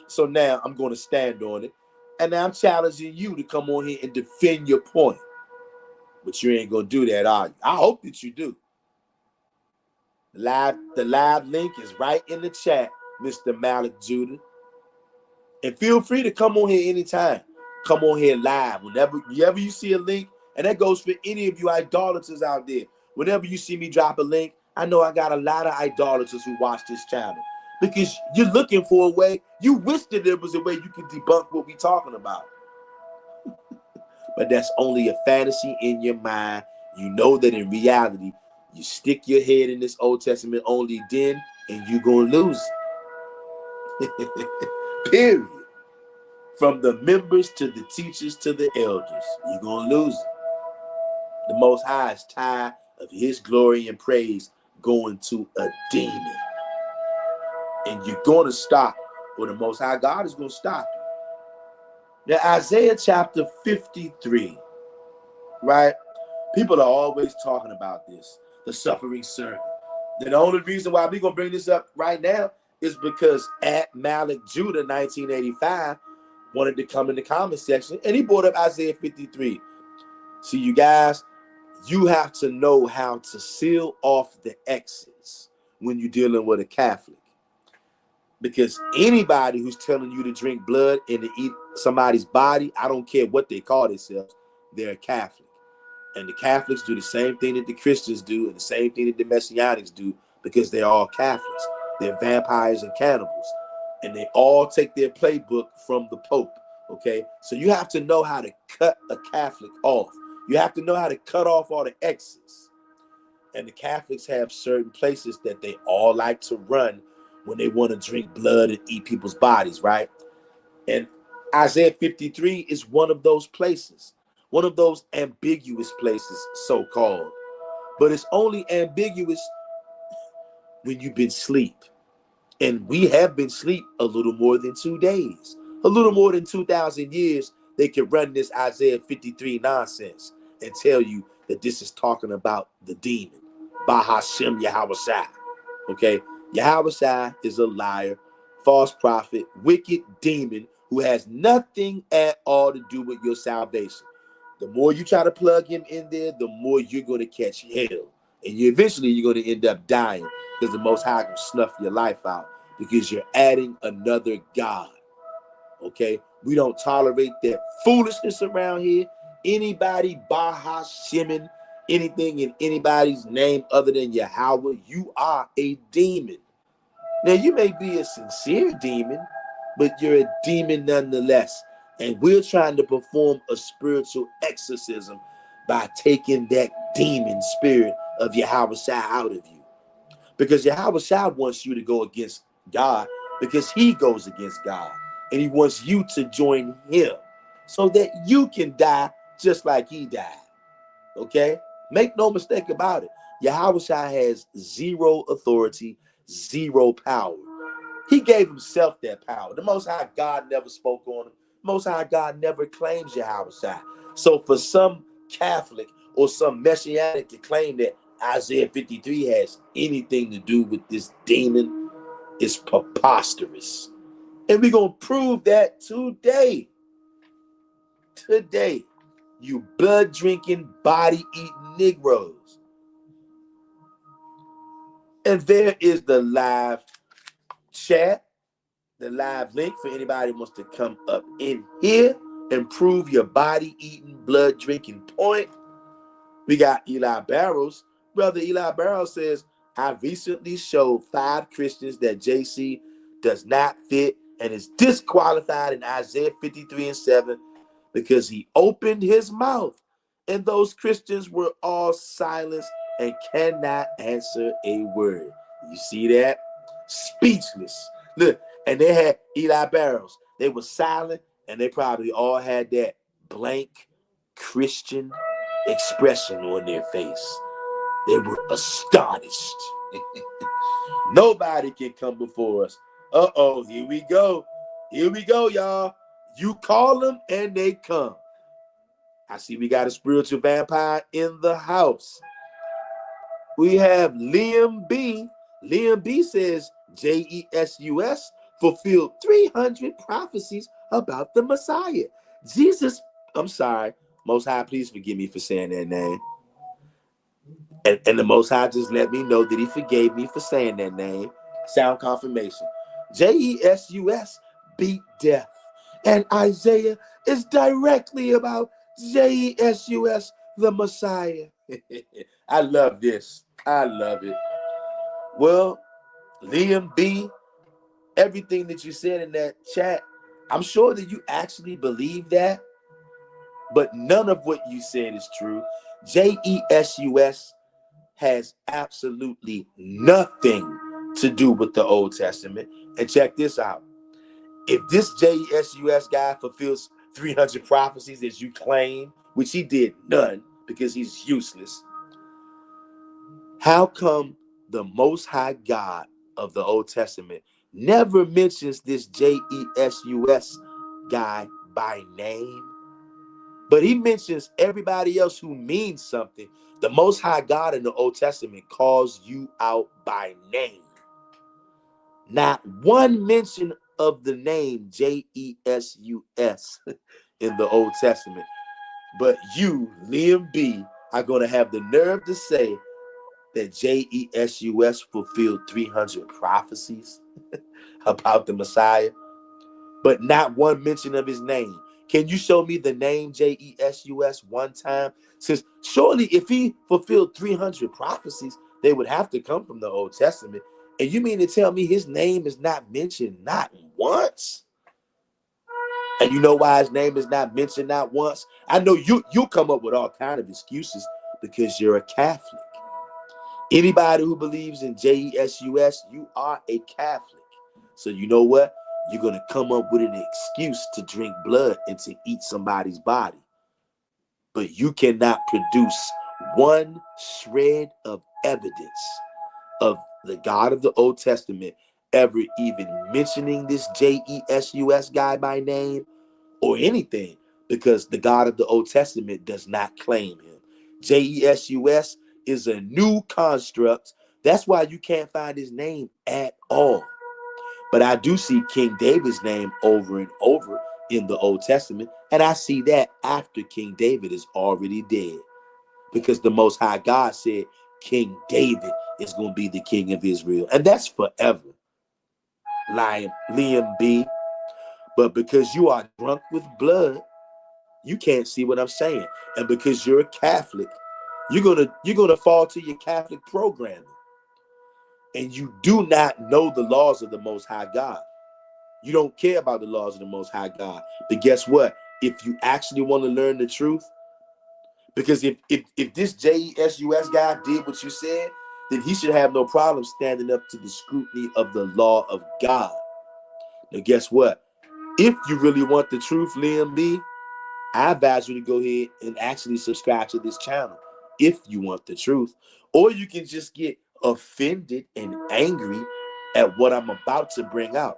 So now I'm going to stand on it. And now I'm challenging you to come on here and defend your point. But you ain't going to do that, are you? I hope that you do. The live link is right in the chat, Mr. Malik Judah. And feel free to come on here anytime. Come on here live. Whenever you see a link, and that goes for any of you idolaters out there. Whenever you see me drop a link, I know I got a lot of idolaters who watch this channel. Because you're looking for a way. You wish that there was a way you could debunk what we're talking about. But that's only a fantasy in your mind. You know that in reality, you stick your head in this Old Testament only den, and you're going to lose it. Period. From the members to the teachers to the elders, you're going to lose it. The Most High is tired of his glory and praise going to a demon. And you're going to stop, or the Most High God is going to stop you. Now, Isaiah chapter 53, right? People are always talking about this, the suffering servant. And the only reason why we're going to bring this up right now is because at Malik Judah 1985 wanted to come in the comment section, and he brought up Isaiah 53. See, you guys, you have to know how to seal off the X's when you're dealing with a Catholic. Because anybody who's telling you to drink blood and to eat somebody's body, I don't care what they call themselves, they're a Catholic. And the Catholics do the same thing that the Christians do and the same thing that the Messianics do, because they're all Catholics. They're vampires and cannibals. And they all take their playbook from the Pope, okay? So you have to know how to cut a Catholic off. You have to know how to cut off all the X's. And the Catholics have certain places that they all like to run when they want to drink blood and eat people's bodies, right? And Isaiah 53 is one of those places, one of those ambiguous places, so-called. But it's only ambiguous when you've been asleep. And we have been asleep a little more than 2 days, a little more than 2,000 years. They can run this Isaiah 53 nonsense and tell you that this is talking about the demon, Bahashem Yahawahshi. Okay, Yahawahshi is a liar, false prophet, wicked demon who has nothing at all to do with your salvation. The more you try to plug him in there, the more you're going to catch hell. And eventually you're going to end up dying, because the Most High will snuff your life out because you're adding another God. Okay? We don't tolerate that foolishness around here. Anybody, Bahashemin, anything in anybody's name other than Yahweh, you are a demon. Now, you may be a sincere demon, but you're a demon nonetheless. And we're trying to perform a spiritual exorcism by taking that demon spirit of Yahawahshi out of you. Because Yahawahshi wants you to go against God, because he goes against God. And he wants you to join him so that you can die just like he died. Okay? Make no mistake about it. Yahawahshi has zero authority, zero power. He gave himself that power. The Most High God never spoke on him. Most High God never claims Yahawahshi. So for some Catholic or some Messianic to claim that Isaiah 53 has anything to do with this demon is preposterous. And we're going to prove that today. Today, you blood-drinking, body-eating Negroes. And there is the live chat, the live link for anybody who wants to come up in here and prove your body-eating, blood-drinking point. We got Eli Barrows. Brother Eli Barrows says, I recently showed 5 Christians that JC does not fit and is disqualified in Isaiah 53:7 because he opened his mouth, and those Christians were all silenced and cannot answer a word. You see that? Speechless. Look, and they had Eli Barrows. They were silent, and they probably all had that blank Christian expression on their face. They were astonished. Nobody can come before us. Uh-oh, here we go. Here we go, y'all. You call them and they come. I see we got a spiritual vampire in the house. We have Liam B. Liam B says Jesus fulfilled 300 prophecies about the Messiah. Jesus, I'm sorry. Most High, please forgive me for saying that name. And the Most High just let me know that he forgave me for saying that name. Sound confirmation. Jesus beat death. And Isaiah is directly about Jesus, the Messiah. I love this. I love it. Well, Liam B., everything that you said in that chat, I'm sure that you actually believe that, but none of what you said is true. Jesus has absolutely nothing to do with the Old Testament. And check this out. If this Jesus guy fulfills 300 prophecies as you claim, which he did none, because he's useless. How come the Most High God of the Old Testament never mentions this Jesus guy by name? But he mentions everybody else who means something. The Most High God in the Old Testament calls you out by name. Not one mention of the name Jesus in the Old Testament. But you, Liam B., are going to have the nerve to say that Jesus fulfilled 300 prophecies about the Messiah, but not one mention of his name. Can you show me the name Jesus one time? Since surely if he fulfilled 300 prophecies, they would have to come from the Old Testament. And you mean to tell me his name is not mentioned not once? And you know why his name is not mentioned not once? I know you'll come up with all kind of excuses because you're a Catholic. Anybody who believes in Jesus, you are a Catholic. So you know what? You're going to come up with an excuse to drink blood and to eat somebody's body. But you cannot produce one shred of evidence of the God of the Old Testament ever even mentioning this Jesus guy by name or anything, because the God of the Old Testament does not claim him. Jesus is a new construct. That's why you can't find his name at all. But I do see King David's name over and over in the Old Testament, and I see that after King David is already dead, because the Most High God said King David is going to be the king of Israel, and that's forever. Liam B. But because you are drunk with blood, you can't see what I'm saying. And because you're a Catholic, you're gonna fall to your Catholic programming. And you do not know the laws of the Most High God. You don't care about the laws of the Most High God. But guess what? If you actually want to learn the truth, because if this Jesus guy did what you said, then he should have no problem standing up to the scrutiny of the law of God. Now, guess what? If you really want the truth, Liam B., I advise you to go ahead and actually subscribe to this channel if you want the truth. Or you can just get offended and angry at what I'm about to bring out.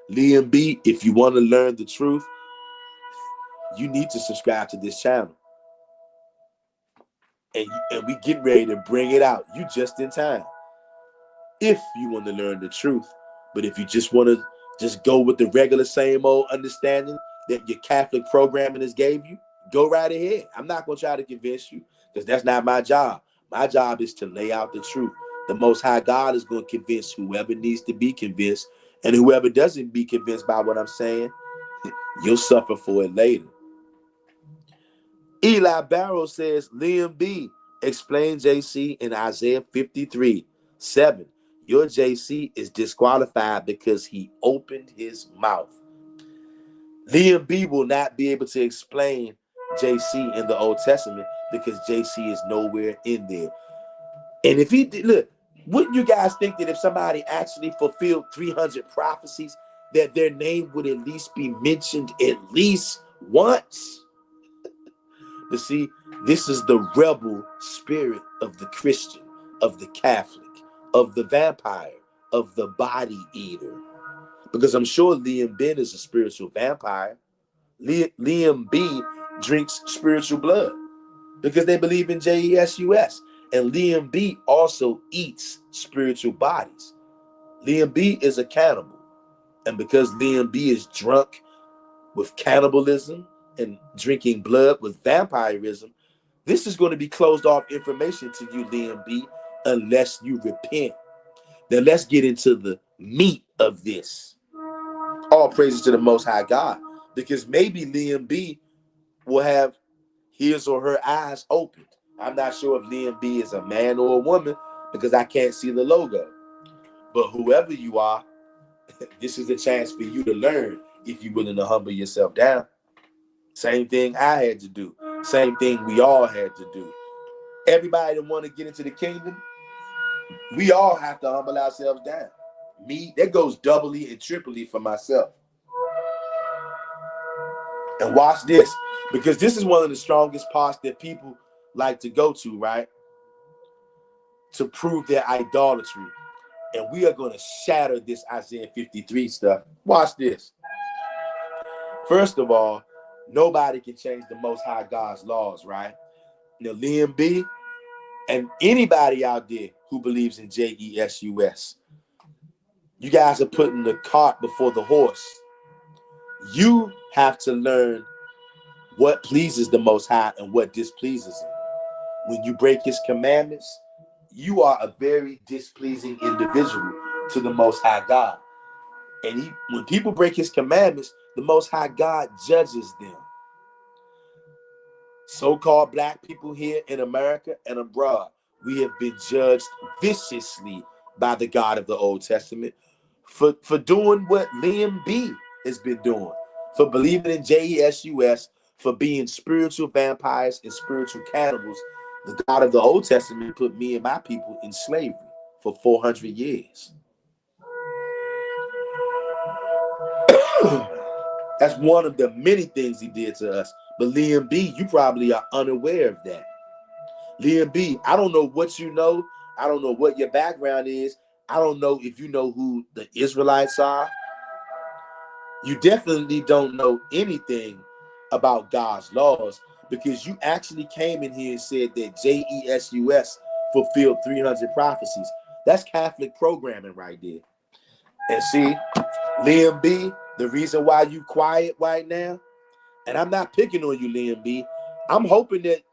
Liam B., if you want to learn the truth, you need to subscribe to this channel. And we get ready to bring it out. You just in time. If you want to learn the truth. But if you just want to just go with the regular same old understanding that your Catholic programming has gave you, go right ahead. I'm not going to try to convince you, because that's not my job. My job is to lay out the truth. The Most High God is going to convince whoever needs to be convinced, and whoever doesn't be convinced by what I'm saying, you'll suffer for it later. Eli Barrow says, Liam B., explain JC in Isaiah 53:7. Your JC is disqualified because he opened his mouth. Liam B. will not be able to explain JC in the Old Testament because JC is nowhere in there. And if he did, look, wouldn't you guys think that if somebody actually fulfilled 300 prophecies, that their name would at least be mentioned at least once? But see, this is the rebel spirit of the Christian, of the Catholic, of the vampire, of the body eater. Because I'm sure Liam Ben is a spiritual vampire. Liam B drinks spiritual blood because they believe in Jesus. And Liam B also eats spiritual bodies. Liam B is a cannibal. And because Liam B is drunk with cannibalism and drinking blood with vampirism, this is going to be closed off information to you, Liam B, unless you repent. Now let's get into the meat of this. All praises to the Most High God, because maybe Liam B will have his or her eyes opened. I'm not sure if Liam B is a man or a woman because I can't see the logo. But whoever you are, this is a chance for you to learn if you're willing to humble yourself down. Same thing I had to do. Same thing we all had to do. Everybody that want to get into the kingdom, we all have to humble ourselves down. Me, that goes doubly and triply for myself. And watch this, because this is one of the strongest parts that people like to go to, right? To prove their idolatry. And we are going to shatter this Isaiah 53 stuff. Watch this. First of all, nobody can change the Most High God's laws, right? Now, Liam B, and anybody out there who believes in Jesus, you guys are putting the cart before the horse. You have to learn what pleases the Most High and what displeases him. When you break his commandments, you are a very displeasing individual to the Most High God. And when people break his commandments, the Most High God judges them. So-called black people here in America and abroad, we have been judged viciously by the God of the Old Testament for doing what Liam B has been doing, for believing in Jesus, for being spiritual vampires and spiritual cannibals. The God of the Old Testament put me and my people in slavery for 400 years. That's one of the many things he did to us. But Liam B, you probably are unaware of that. Liam B, I don't know what you know. I don't know what your background is. I don't know if you know who the Israelites are. You definitely don't know anything about God's laws, because you actually came in here and said that Jesus fulfilled 300 prophecies. That's Catholic programming right there. And see, Liam B, the reason why you quiet right now, and I'm not picking on you, Liam B. I'm hoping that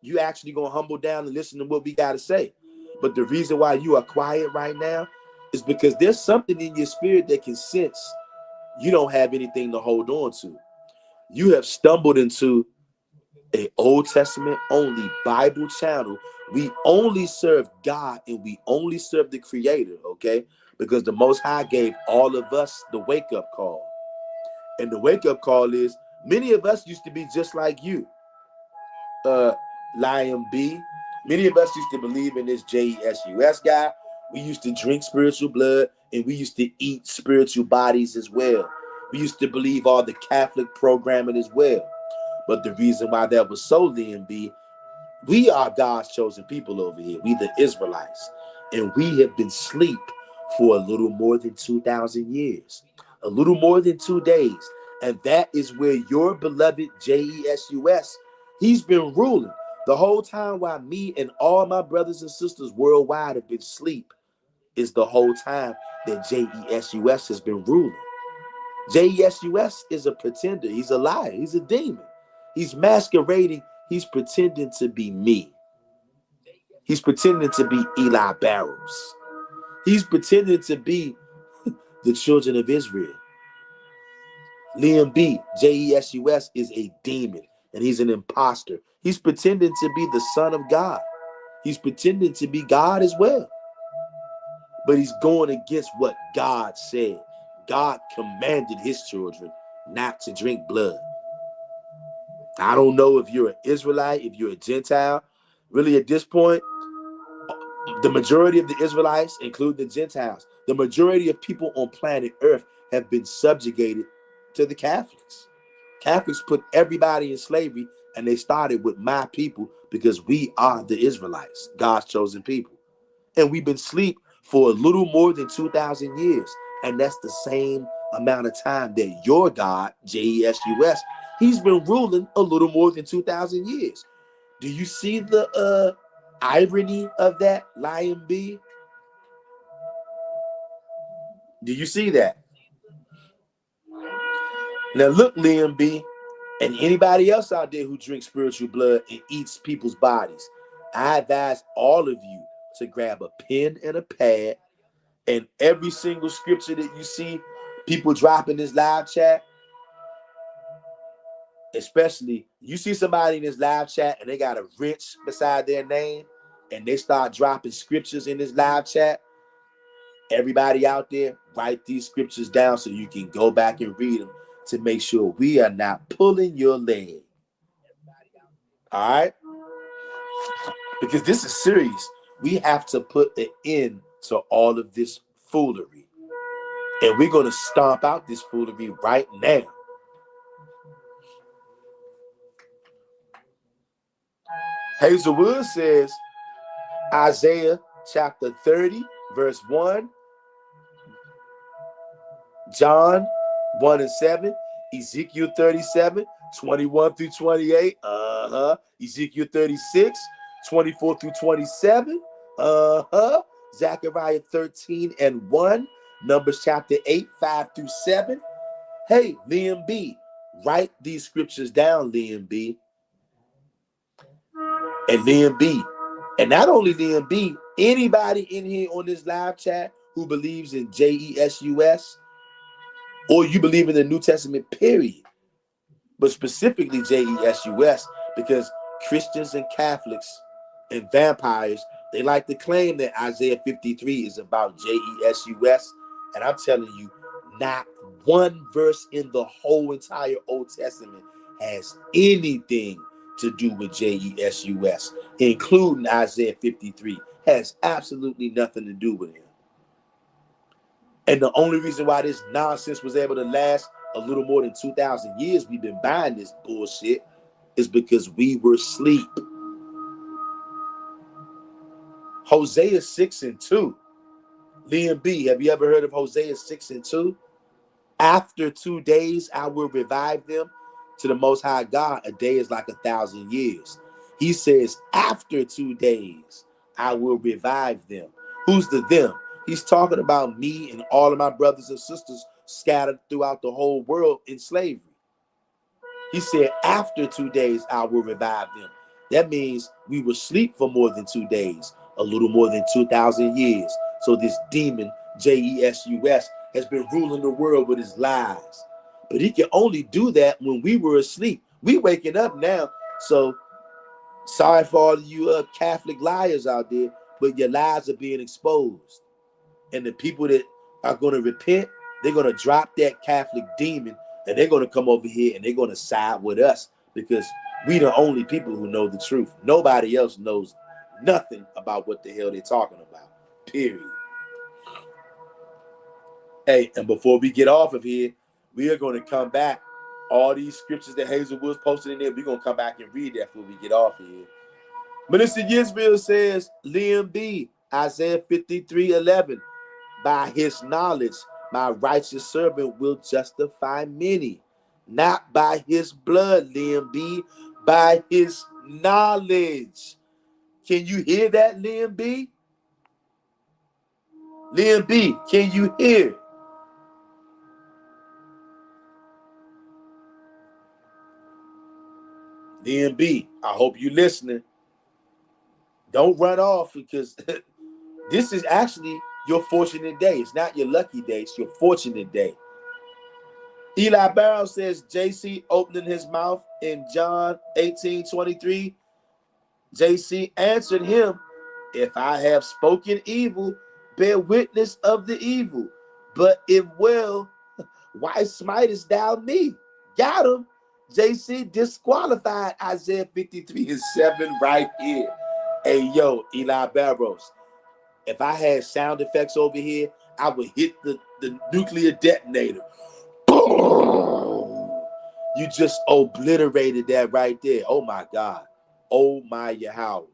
you actually gonna humble down and listen to what we gotta say. But the reason why you are quiet right now is because there's something in your spirit that can sense you don't have anything to hold on to. You have stumbled into an Old Testament only Bible channel. We only serve God and we only serve the Creator, okay? Because the Most High gave all of us the wake-up call. And the wake-up call is, many of us used to be just like you, Lion B. Many of us used to believe in this Jesus guy. We used to drink spiritual blood and we used to eat spiritual bodies as well. We used to believe all the Catholic programming as well. But the reason why that was so, Liam B, we are God's chosen people over here. We the Israelites. And we have been asleep for a little more than 2,000 years. A little more than 2 days. And that is where your beloved Jesus, he's been ruling. The whole time while me and all my brothers and sisters worldwide have been asleep is the whole time that Jesus has been ruling. Jesus is a pretender. He's a liar. He's a demon. He's masquerading. He's pretending to be me. He's pretending to be Eli Barrows. He's pretending to be the children of Israel. Liam B, Jesus is a demon and he's an imposter. He's pretending to be the Son of God. He's pretending to be God as well. But he's going against what God said. God commanded his children not to drink blood. I don't know if you're an Israelite, if you're a Gentile. Really, at this point, the majority of the Israelites, including the Gentiles, the majority of people on planet Earth have been subjugated to the Catholics. Catholics put everybody in slavery, and they started with my people because we are the Israelites, God's chosen people. And we've been asleep for a little more than 2,000 years. And that's the same amount of time that your God, Jesus, he's been ruling a little more than 2,000 years. Do you see the irony of that, Lion B? Do you see that? Now look, Liam B, and anybody else out there who drinks spiritual blood and eats people's bodies, I advise all of you to grab a pen and a pad, and every single scripture that you see people drop in this live chat, especially you see somebody in this live chat and they got a wrench beside their name and they start dropping scriptures in this live chat, everybody out there, write these scriptures down so you can go back and read them to make sure we are not pulling your leg. All right? Because this is serious. We have to put an end to all of this foolery. And we're going to stomp out this foolery right now. Hazelwood says Isaiah chapter 30, verse 1, John 1 and 7, Ezekiel 37, 21 through 28, Ezekiel 36, 24 through 27, Zechariah 13 and 1, Numbers chapter 8, 5 through 7. Hey, Liam B, write these scriptures down, Liam B. And Liam B. And not only Liam B, anybody in here on this live chat who believes in JESUS, or you believe in the New Testament, period, but specifically JESUS, because Christians and Catholics and vampires, they like to claim that Isaiah 53 is about JESUS. And I'm telling you, not one verse in the whole entire Old Testament has anything to do with JESUS, including Isaiah 53, has absolutely nothing to do with him. And the only reason why this nonsense was able to last a little more than 2,000 years, we've been buying this bullshit, is because we were asleep. Hosea 6 and 2. Liam B, have you ever heard of Hosea 6 and 2? After 2 days, I will revive them. To the Most High God, a day is like 1,000 years. He says, after 2 days, I will revive them. Who's the them? He's talking about me and all of my brothers and sisters scattered throughout the whole world in slavery. He said, after 2 days, I will revive them. That means we were asleep for more than 2 days, a little more than 2,000 years. So this demon, JESUS, has been ruling the world with his lies. But he can only do that when we were asleep. We waking up now. So sorry for all of you Catholic liars out there, but your lies are being exposed. And the people that are going to repent, they're going to drop that Catholic demon, and they're going to come over here and they're going to side with us, because we the only people who know the truth. Nobody else knows nothing about what the hell they're talking about, period. Hey, and before we get off of here, we are going to come back. All these scriptures that Hazelwood's posted in there, we're going to come back and read that before we get off here. Minister Yisrael says, Liam B, Isaiah 53:11. By his knowledge, my righteous servant will justify many. Not by his blood, Liam B, by his knowledge. Can you hear that, Liam B? Liam B, can you hear? Liam B, I hope you're listening. Don't run off, because this is actually your fortunate day. It's not your lucky day. It's your fortunate day. Eli Barrow says, JC opening his mouth in John 18:23. JC answered him, if I have spoken evil, bear witness of the evil. But if well, why smitest thou me? Got him. JC disqualified Isaiah 53:7 right here. Hey, yo, Eli Barrows, if I had sound effects over here, I would hit the nuclear detonator. Boom! You just obliterated that right there. Oh, my God. Oh, my Yahawah.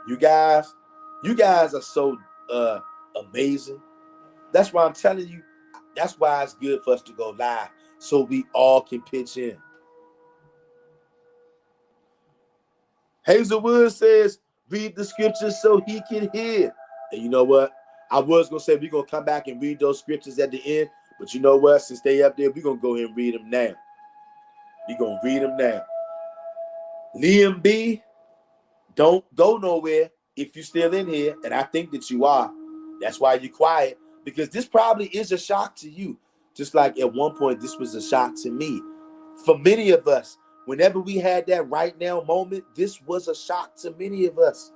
You guys are so amazing. That's why I'm telling you, that's why it's good for us to go live, so we all can pitch in. Hazelwood says, read the scriptures so he can hear. And you know what? I was going to say we're going to come back and read those scriptures at the end. But you know what? Since they up there, we're going to go ahead and read them now. We're going to read them now. Liam B, don't go nowhere if you're still in here. And I think that you are. That's why you're quiet. Because this probably is a shock to you. Just like at one point, this was a shock to me. For many of us, whenever we had that right now moment, this was a shock to many of us.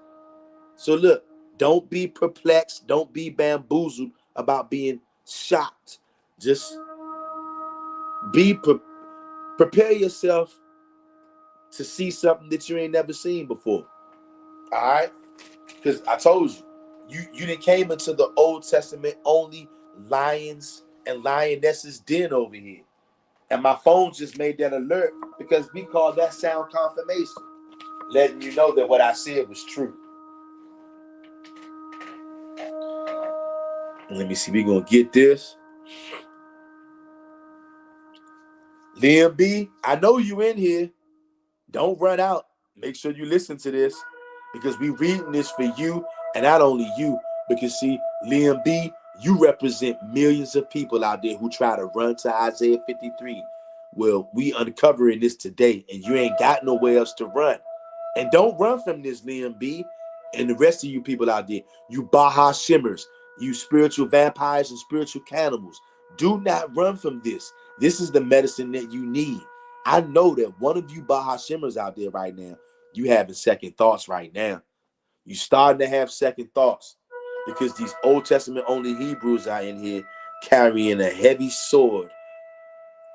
So look, don't be perplexed. Don't be bamboozled about being shocked. Just prepare yourself to see something that you ain't never seen before. All right? Because I told you didn't came into the Old Testament only lions and lionesses den over here. And my phone just made that alert because we call that sound confirmation. letting you know that what I said was true. Let me see. We're going to get this. Liam B, I know you in here. Don't run out. Make sure you listen to this because we reading this for you and not only you. Because see, Liam B, you represent millions of people out there who try to run to Isaiah 53. Well, we uncovering this today and you ain't got nowhere else to run. And don't run from this, Liam B. And the rest of you people out there, you Baha Shimmers, you spiritual vampires and spiritual cannibals, do not run from this. This is the medicine that you need. I know that one of you Baha Shimmers out there right now, you having second thoughts right now. You starting to have second thoughts because these Old Testament only Hebrews are in here carrying a heavy sword.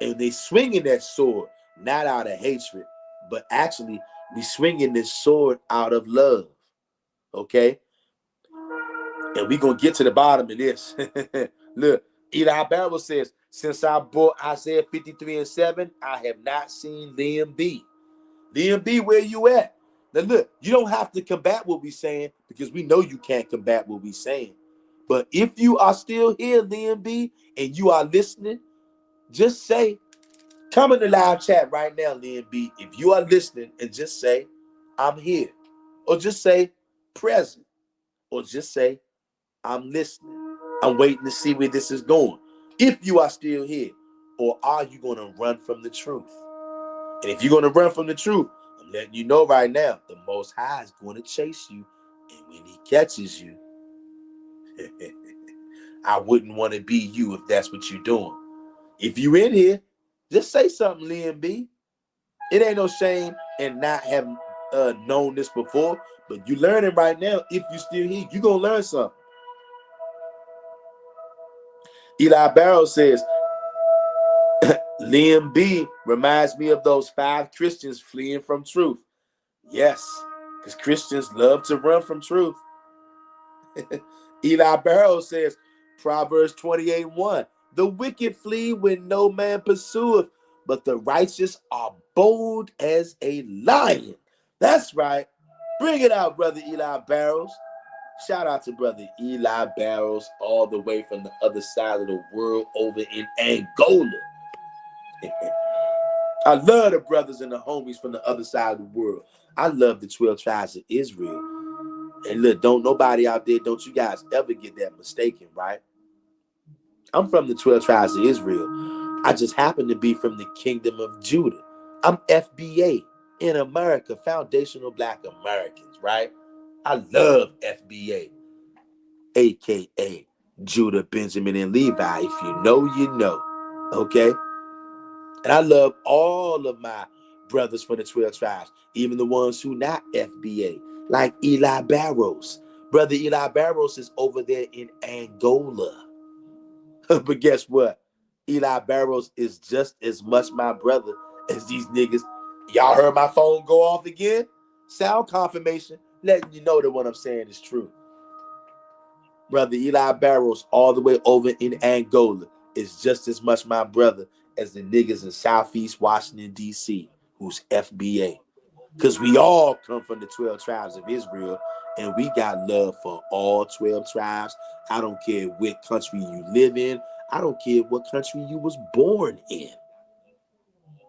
And they swinging that sword, not out of hatred, but actually we swinging this sword out of love. Okay? And we going to get to the bottom of this. Look, Eli Barrow says, since I bought Isaiah 53:7, I have not seen Liam B. Liam B, where you at? Now look, you don't have to combat what we saying because we know you can't combat what we saying. But if you are still here, Liam B, and you are listening, just say, come in the live chat right now, Liam B. If you are listening and just say, I'm here. Or just say, present. Or just say, I'm listening. I'm waiting to see where this is going. If you are still here, or are you going to run from the truth? And if you're going to run from the truth, I'm letting you know right now, the Most High is going to chase you. And when he catches you, I wouldn't want to be you if that's what you're doing. If you in here, just say something, Liam B. It ain't no shame in not having known this before, but you learning right now. If you still here, you're going to learn something. Eli Barrow says, Liam B reminds me of those 5 Christians fleeing from truth. Yes, because Christians love to run from truth. Eli Barrow says, Proverbs 28:1, the wicked flee when no man pursueth, but the righteous are bold as a lion. That's right. Bring it out, brother Eli Barrows. Shout out to brother Eli Barrows all the way from the other side of the world over in Angola. I love the brothers and the homies from the other side of the world. I love the 12 tribes of Israel. And look, don't nobody out there, don't you guys ever get that mistaken, right? I'm from the 12 tribes of Israel. I just happen to be from the kingdom of Judah. I'm FBA in America, Foundational Black Americans, right? I love FBA, aka Judah, Benjamin, and Levi. If you know, you know. Okay? And I love all of my brothers from the 12 tribes, even the ones who not FBA, like Eli Barrows. Brother Eli Barrows is over there in Angola. But guess what? Eli Barrows is just as much my brother as these niggas. Y'all heard my phone go off again? Sound confirmation, letting you know that what I'm saying is true. Brother Eli Barrows, all the way over in Angola, is just as much my brother as the niggas in Southeast Washington, D.C., who's FBA. Because we all come from the 12 tribes of Israel, and we got love for all 12 tribes. I don't care what country you live in. I don't care what country you was born in.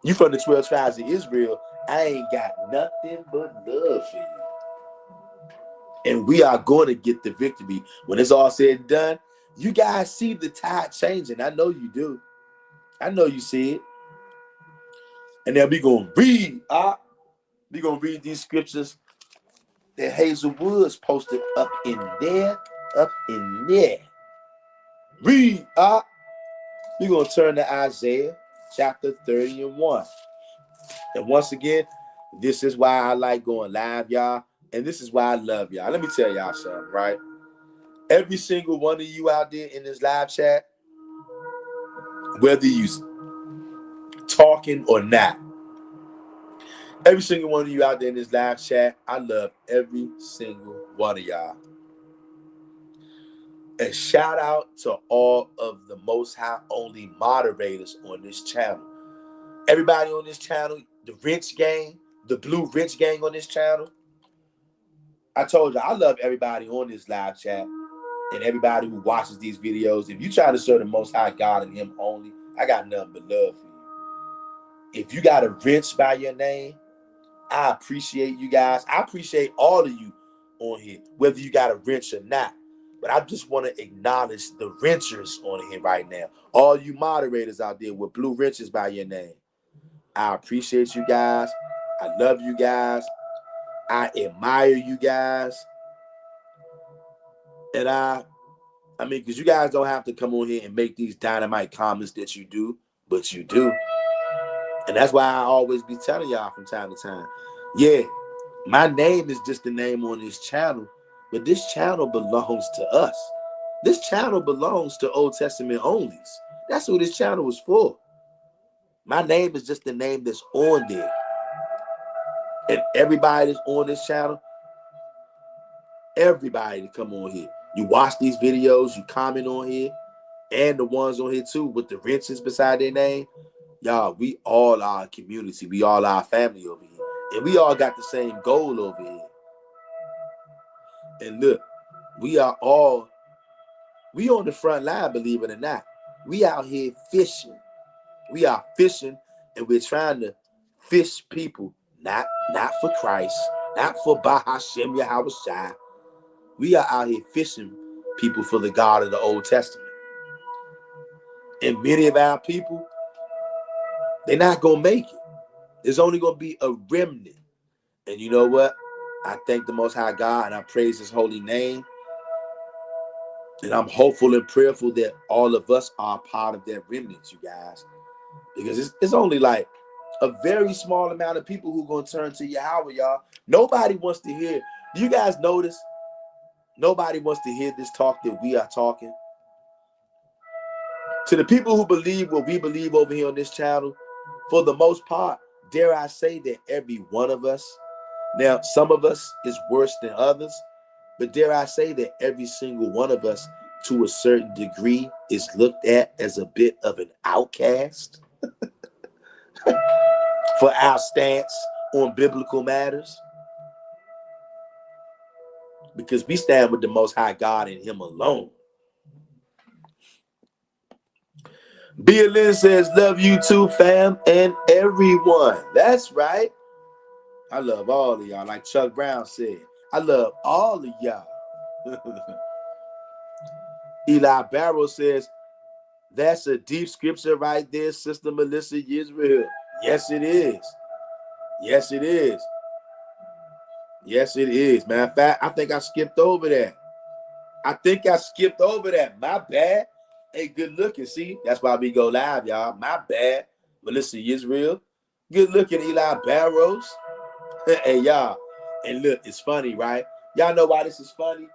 You from the 12 tribes of Israel, I ain't got nothing but love for you. And we are going to get the victory. When it's all said and done, you guys see the tide changing. I know you do. I know you see it. And then we going to read. We're going to read these scriptures that Hazel Woods posted up in there. Up in there. Read. We're going to turn to Isaiah chapter 30:1. And once again, this is why I like going live, y'all. And this is why I love y'all. Let me tell y'all something, right? Every single one of you out there in this live chat, whether you talking or not, every single one of you out there in this live chat, I love every single one of y'all. And shout out to all of the Most High only moderators on this channel. Everybody on this channel, the Rich Gang, the Blue Rich Gang on this channel. I told you, I love everybody on this live chat and everybody who watches these videos. If you try to serve the Most High God and Him only, I got nothing but love for you. If you got a Rich by your name, I appreciate you guys. I appreciate all of you on here, whether you got a wrench or not. But I just want to acknowledge the wrenchers on here right now. All you moderators out there with blue wrenches by your name. I appreciate you guys. I love you guys. I admire you guys. And I mean, because you guys don't have to come on here and make these dynamite comments that you do, but you do. And that's why I always be telling y'all from time to time, yeah, my name is just the name on this channel, but this channel belongs to us. This channel belongs to Old Testament onlys. That's what this channel is for. My name is just the name that's on there. And everybody that's on this channel, everybody to come on here. You watch these videos, you comment on here, and the ones on here too with the wrenches beside their name. Y'all, we all our community. We all our family over here. And we all got the same goal over here. And look, we on the front line, believe it or not. We out here fishing. We are fishing, and we're trying to fish people, not for Christ, not for Bahashem Yahawahshi. We are out here fishing people for the God of the Old Testament. And many of our people, they're not going to make it. There's only going to be a remnant. And you know what? I thank the Most High God, and I praise His holy name. And I'm hopeful and prayerful that all of us are part of that remnant, you guys. Because it's only like a very small amount of people who are going to turn to Yahweh, y'all. Nobody wants to hear. Do you guys notice? Nobody wants to hear this talk that we are talking. To the people who believe what we believe over here on this channel, for the most part, dare I say that every one of us, now some of us is worse than others, but dare I say that every single one of us, to a certain degree, is looked at as a bit of an outcast for our stance on biblical matters. Because we stand with the Most High God and Him alone. BLN says, love you too, fam, and everyone. That's right. I love all of y'all. Like Chuck Brown said, I love all of y'all. Eli Barrow says, that's a deep scripture right there, Sister Melissa Israel. Yes, it is. Yes, it is. Yes, it is. Matter of fact, I think I skipped over that. My bad. Hey, good looking. See, that's why we go live, y'all. My bad. Melissa Israel. Good looking, Eli Barrows. Hey, y'all. And look, it's funny, right? Y'all know why this is funny?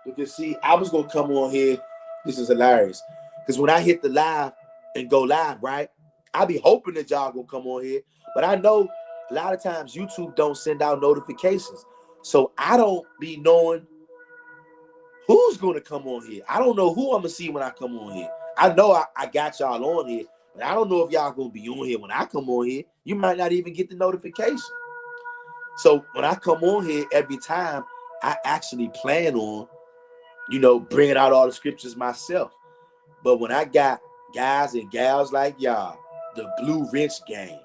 Because, see, I was going to come on here. This is hilarious. Because when I hit the live and go live, right, I be hoping that y'all going to come on here. But I know a lot of times YouTube don't send out notifications. So I don't be knowing who's going to come on here. I don't know who I'm going to see when I come on here. I know I got y'all on here, but I don't know if y'all going to be on here when I come on here. You might not even get the notification. So when I come on here every time, I actually plan on, bringing out all the scriptures myself. But when I got guys and gals like y'all, the Blue Rich Gang,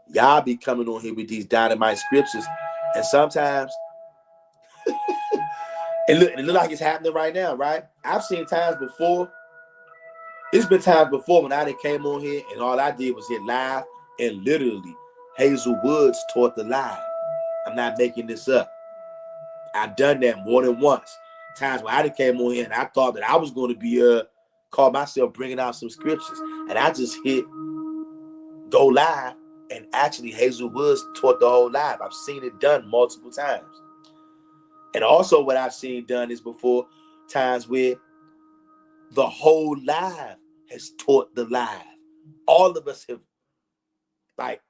y'all be coming on here with these dynamite scriptures. And sometimes, it look like it's happening right now, right? I've seen times before. It's been times before when I came on here and all I did was hit live, and literally Hazel Woods taught the live. I'm not making this up. I've done that more than once. Times when I came on here and I thought that I was going to be call myself bringing out some scriptures, and I just hit go live, and actually Hazel Woods taught the whole live. I've seen it done multiple times. And also what I've seen done is before times where the whole live has taught the live. All of us have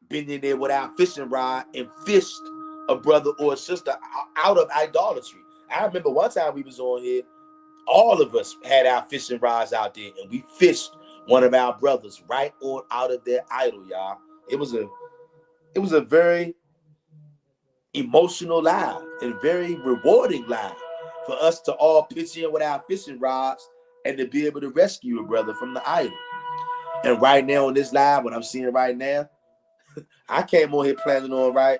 been in there with our fishing rod and fished a brother or a sister out of idolatry. I remember one time we was on here, all of us had our fishing rods out there, and we fished one of our brothers right on out of their idol, y'all. It was It was a very emotional live and very rewarding live for us to all pitch in with our fishing rods and to be able to rescue a brother from the idol. And right now on this live, what I'm seeing right now, I came on here planning on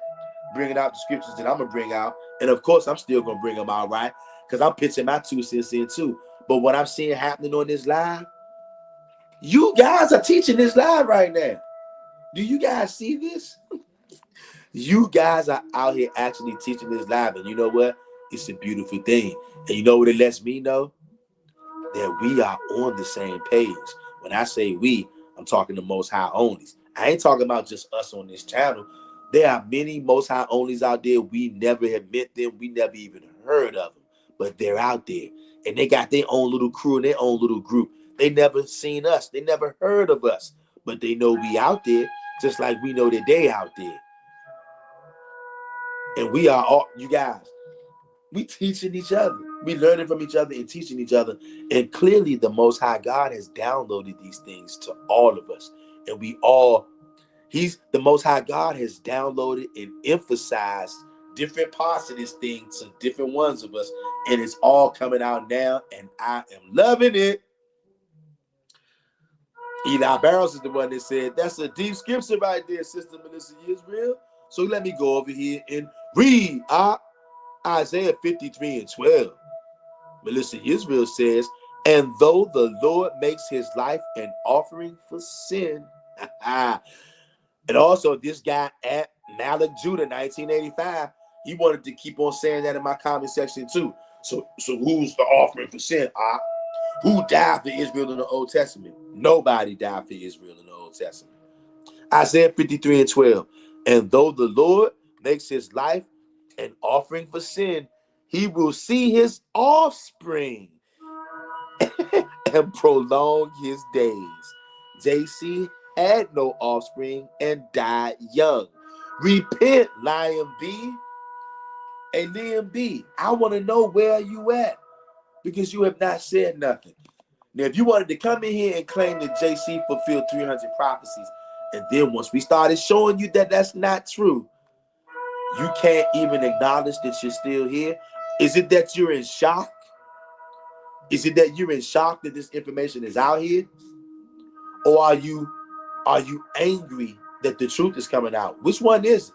bringing out the scriptures that I'm gonna bring out, and of course I'm still gonna bring them out because I'm pitching my 2 cents in too. But what I'm seeing happening on this live, you guys are teaching this live right now. Do you guys see this? You guys are out here actually teaching this live, and you know what? It's a beautiful thing. And you know what it lets me know? That we are on the same page. When I say we, I'm talking the Most High onlys. I ain't talking about just us on this channel. There are many Most High onlys out there. We never have met them. We never even heard of them. But they're out there. And they got their own little crew and their own little group. They never seen us. They never heard of us. But they know we out there, just like we know that they out there. And we are all, you guys, we teaching each other. We learning from each other and teaching each other. And clearly the Most High God has downloaded these things to all of us. And we all, the Most High God has downloaded and emphasized different parts of this thing to different ones of us. And it's all coming out now. And I am loving it. Eli Barrows is the one that said, that's a deep scripture right there, Sister Melissa Israel. So let me go over here and read Isaiah 53:12. Melissa Israel says, and though the Lord makes his life an offering for sin. And also this guy at Malik Judah 1985, he wanted to keep on saying that in my comment section too. So who's the offering for sin? Who died for Israel in the Old Testament? Nobody died for Israel in the Old Testament. Isaiah 53:12. And though the Lord makes his life an offering for sin, he will see his offspring and prolong his days. JC had no offspring and died young. Repent, Lion B. Hey, Liam B, I want to know where you at, because you have not said nothing. Now, if you wanted to come in here and claim that JC fulfilled 300 prophecies, and then once we started showing you that that's not true, you can't even acknowledge that you're still here. Is it that you're in shock? Is it that you're in shock that this information is out here? Or are you angry that the truth is coming out? Which one is it?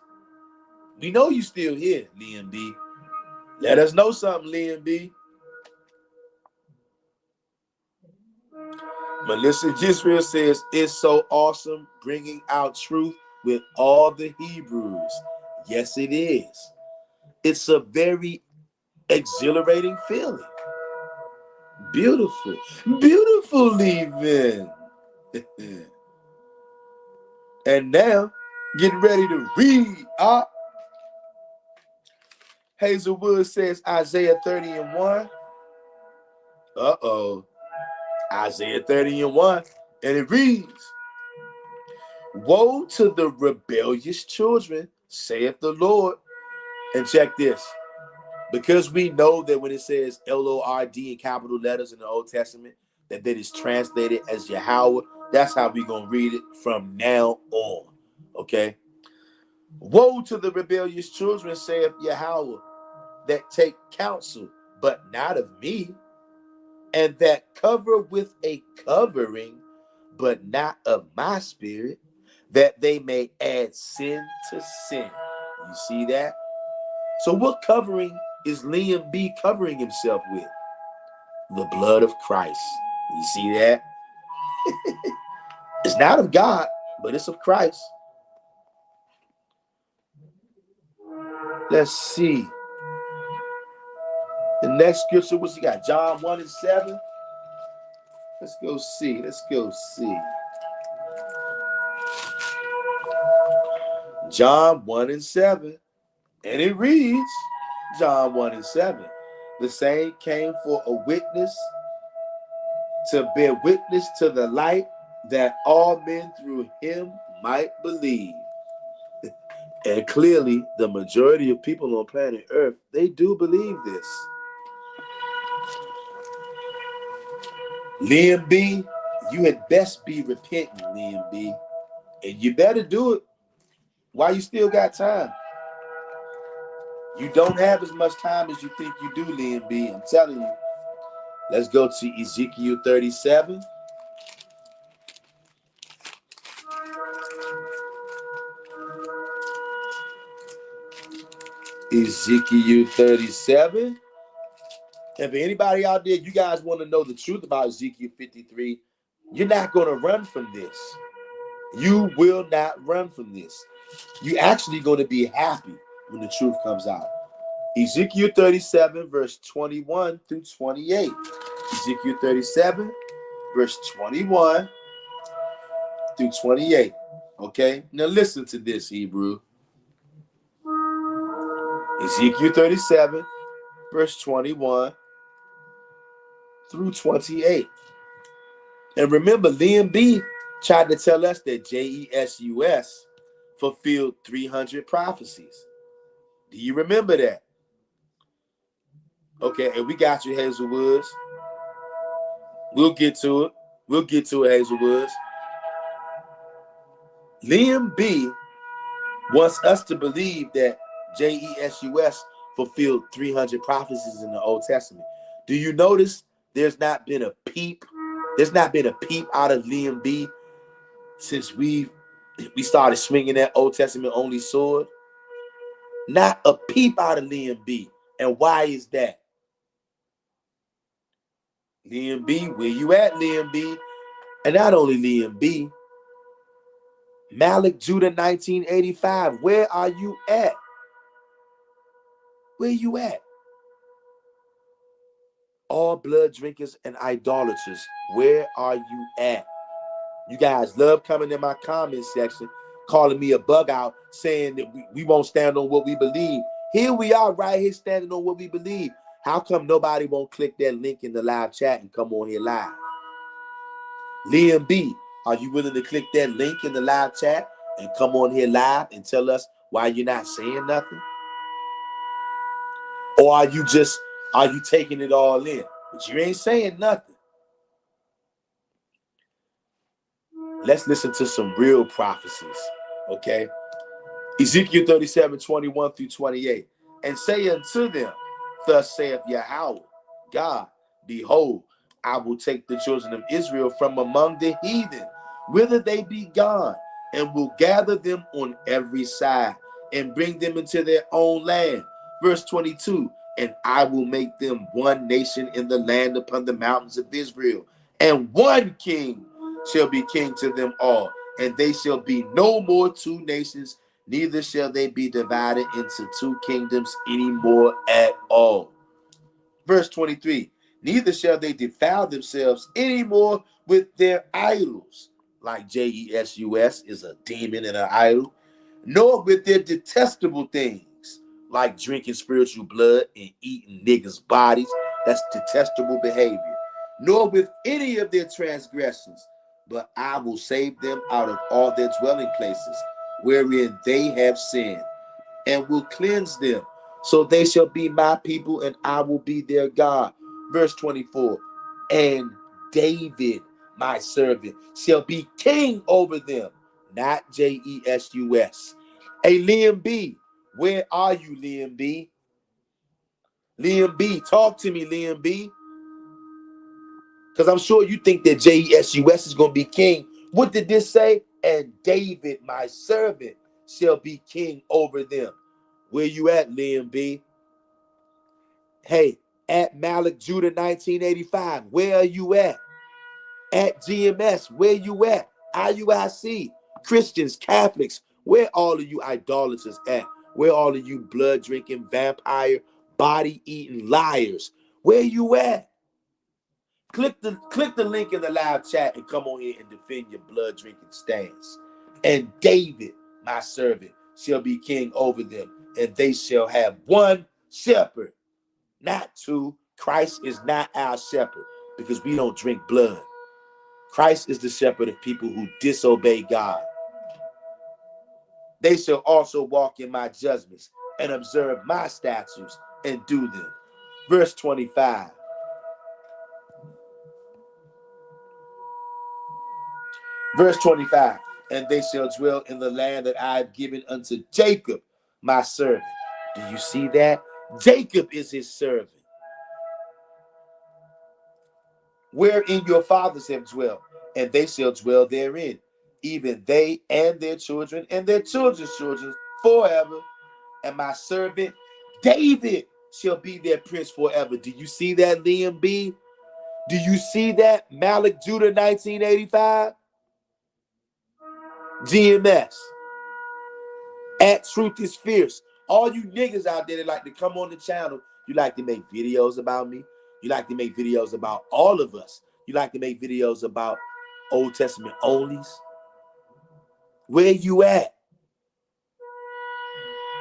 We know you still here, Liam B. Let us know something, Liam B. Melissa Gisrael says, it's so awesome bringing out truth with all the Hebrews. Yes, it is. It's a very exhilarating feeling. Beautiful. Beautiful, leaving. And now, getting ready to read. Hazelwood says Isaiah 30:1. Isaiah 30:1. And it reads, woe to the rebellious children, saith the Lord. And check this. Because we know that when it says Lord in capital letters in the Old Testament, that is translated as Yahweh, that's how we're going to read it from now on. Okay? Woe to the rebellious children, saith Yahweh, that take counsel, but not of me, and that cover with a covering, but not of my spirit, that they may add sin to sin. You see that? So what covering is Liam B covering himself with? The blood of Christ. You see that? It's not of God, but it's of Christ. Let's see. The next scripture, what you got? John 1:7. Let's go see. John 1:7. And it reads, John 1:7. The same came for a witness, to bear witness to the light, that all men through him might believe. And clearly, the majority of people on planet Earth, they do believe this. Liam B, you had best be repenting, Liam B. And you better do it. Why you still got time? You don't have as much time as you think you do, Liam B. I'm telling you. Let's go to Ezekiel 37. Ezekiel 37. And for anybody out there, you guys want to know the truth about Ezekiel 53, you're not going to run from this. You will not run from this. You're actually going to be happy when the truth comes out. Ezekiel 37, verse 21 through 28. Ezekiel 37, verse 21 through 28. Okay? Now listen to this, Hebrew. Ezekiel 37, verse 21 through 28. And remember, Liam B tried to tell us that Jesus fulfilled 300 prophecies. Do you remember that? Okay, and we got you, Hazel Woods. We'll get to it. We'll get to it, Hazel Woods. Liam B wants us to believe that Jesus fulfilled 300 prophecies in the Old Testament. Do you notice there's not been a peep? There's not been a peep out of Liam B since we started swinging that Old Testament only sword. Not a peep out of Liam B. And why is that? Liam B, where you at, Liam B? And not only Liam B, Malik Judah 1985, where are you at? Where you at? All blood drinkers and idolaters, where are you at? You guys love coming in my comment section, calling me a bug out, saying that we won't stand on what we believe. Here we are right here standing on what we believe. How come nobody won't click that link in the live chat and come on here live? Liam B, are you willing to click that link in the live chat and come on here live and tell us why you're not saying nothing? Or are you taking it all in? But you ain't saying nothing. Let's listen to some real prophecies, okay? Ezekiel 37, 21 through 28. And say unto them, thus saith Yahawah, God, behold, I will take the children of Israel from among the heathen, whither they be gone, and will gather them on every side, and bring them into their own land. Verse 22, and I will make them one nation in the land upon the mountains of Israel, and one king shall be king to them all, and they shall be no more two nations, neither shall they be divided into two kingdoms anymore at all. Verse 23, neither shall they defile themselves anymore with their idols, like Jesus is a demon and an idol, nor with their detestable things, like drinking spiritual blood and eating niggas' bodies. That's detestable behavior. Nor with any of their transgressions, but I will save them out of all their dwelling places, wherein they have sinned, and will cleanse them. So they shall be my people, and I will be their God. Verse 24, and David, my servant, shall be king over them, not Jesus. Hey, Liam B, where are you, Liam B? Liam B, talk to me, Liam B. Because I'm sure you think that Jesus is going to be king. What did this say? And David, my servant, shall be king over them. Where you at, Liam B? Hey, at Malik Judah 1985, where are you at? At GMS, where you at? IUIC, Christians, Catholics, where all of you idolaters at? Where all of you blood drinking, vampire, body eating liars? Where you at? Click the link in the live chat and come on here and defend your blood drinking stance. And David, my servant, shall be king over them, and they shall have one shepherd, not two. Christ is not our shepherd because we don't drink blood. Christ is the shepherd of people who disobey God. They shall also walk in my judgments and observe my statutes and do them. Verse 25. Verse 25, and they shall dwell in the land that I have given unto Jacob, my servant. Do you see that? Jacob is his servant, wherein your fathers have dwelt, and they shall dwell therein, even they and their children and their children's children forever. And my servant David shall be their prince forever. Do you see that, Liam B? Do you see that? Malik Judah 1985? GMS. At Truth is Fierce. All you niggas out there that like to come on the channel, you like to make videos about me. You like to make videos about all of us. You like to make videos about Old Testament onlys. Where you at?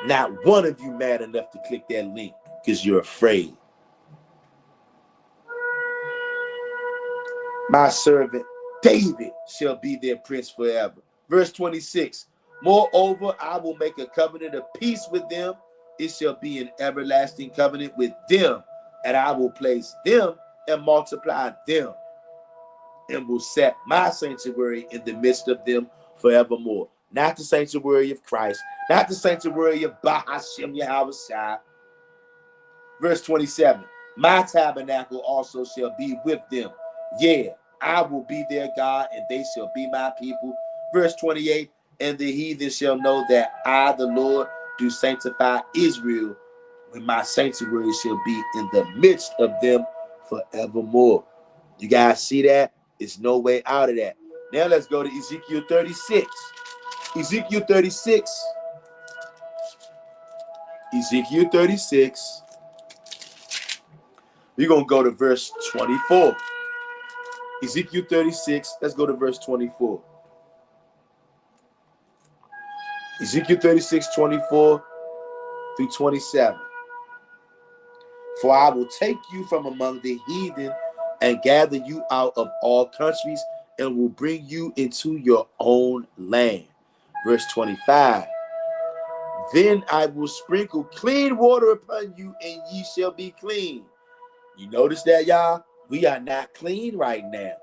Not one of you mad enough to click that link because you're afraid. My servant David shall be their prince forever. Verse 26. Moreover, I will make a covenant of peace with them. It shall be an everlasting covenant with them, and I will place them and multiply them, and will set my sanctuary in the midst of them forevermore. Not the sanctuary of Christ, not the sanctuary of Bahashem Yahawahshi. Verse 27. My tabernacle also shall be with them. Yeah, I will be their God, and they shall be my people. Verse 28. And the heathen shall know that I, the Lord, do sanctify Israel, when my sanctuary shall be in the midst of them forevermore. You guys see that? There's no way out of that. Now let's go to Ezekiel 36. Ezekiel 36. Ezekiel 36. We're going to go to verse 24. Ezekiel 36. Let's go to verse 24. Ezekiel 36, 24 through 27. For I will take you from among the heathen and gather you out of all countries and will bring you into your own land. Verse 25. Then I will sprinkle clean water upon you, and ye shall be clean. You notice that, y'all? We are not clean right now.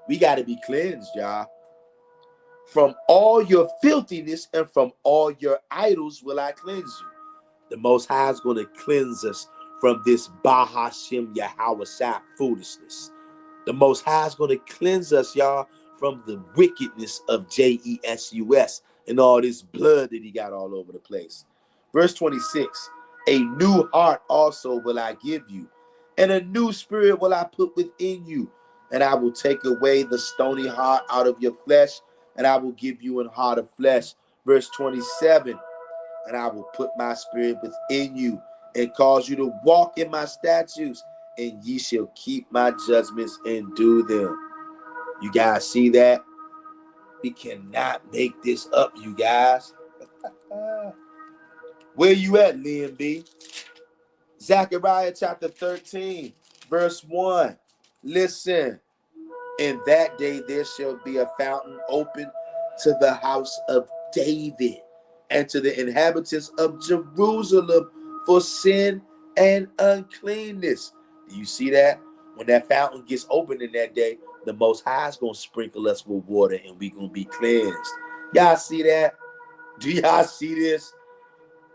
We got to be cleansed, y'all. From all your filthiness and from all your idols will I cleanse you. The Most High is going to cleanse us from this Bahashem Yahawahshi foolishness. The Most High is going to cleanse us, y'all, from the wickedness of Jesus and all this blood that he got all over the place. Verse 26. A new heart also will I give you, and a new spirit will I put within you. And I will take away the stony heart out of your flesh, and I will give you an heart of flesh. Verse 27. And I will put my spirit within you, and cause you to walk in my statutes, and ye shall keep my judgments and do them. You guys see that? We cannot make this up, you guys. Where you at, Liam B? Zechariah chapter 13, verse 1. Listen. In that day there shall be a fountain open to the house of David and to the inhabitants of Jerusalem for sin and uncleanness. Do you see that? When that fountain gets open in that day, the Most High is going to sprinkle us with water, and we're going to be cleansed. Y'all see that? Do y'all see this?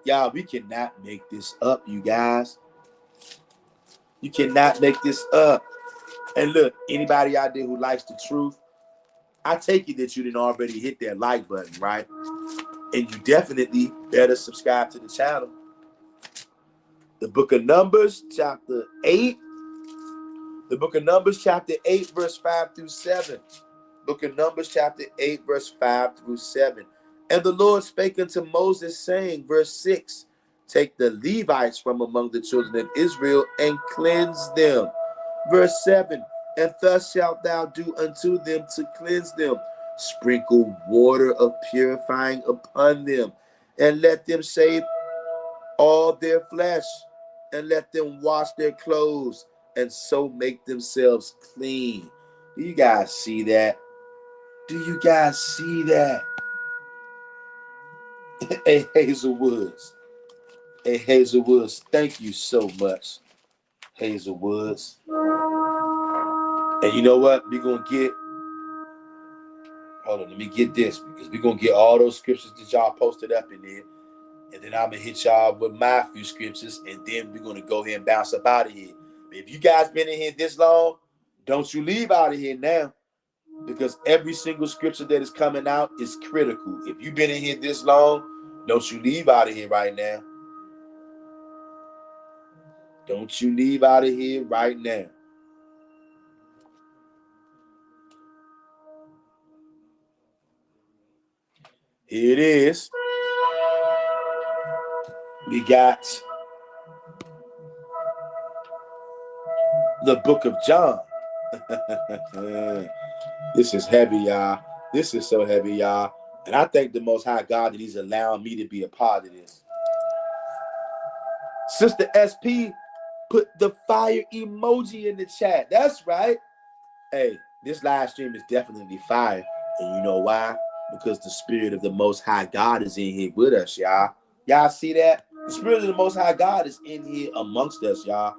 Y'all, we cannot make this up, you guys. You cannot make this up. And look, anybody out there who likes the truth, I take it that you didn't already hit that like button, right? And you definitely better subscribe to the channel. The book of Numbers, chapter 8. The book of Numbers, chapter 8, verse 5 through 7. Book of Numbers, chapter 8, verse 5 through 7. And the Lord spake unto Moses, saying, verse 6, take the Levites from among the children of Israel and cleanse them. Verse 7, and thus shalt thou do unto them to cleanse them. Sprinkle water of purifying upon them, and let them shave all their flesh, and let them wash their clothes, and so make themselves clean. Do you guys see that? Do you guys see that? Hey, Hazel Woods. Hey, Hazel Woods, thank you so much, Hazel Woods. And you know what? We're going to get Hold on, let me get this, because we're going to get all those scriptures that y'all posted up in there. And then I'm going to hit y'all with my few scriptures. And then we're going to go ahead and bounce up out of here. If you guys been in here this long, don't you leave out of here now. Because every single scripture that is coming out is critical. If you've been in here this long, don't you leave out of here right now. Don't you leave out of here right now. Here it is. We got the book of John. This is heavy, y'all. This is so heavy, y'all. And I thank the Most High God that He's allowing me to be a part of this. Sister SP put the fire emoji in the chat. That's right. Hey, this live stream is definitely fire. And you know why? Because the Spirit of the Most High God is in here with us, y'all. Y'all see that? The Spirit of the Most High God is in here amongst us, y'all.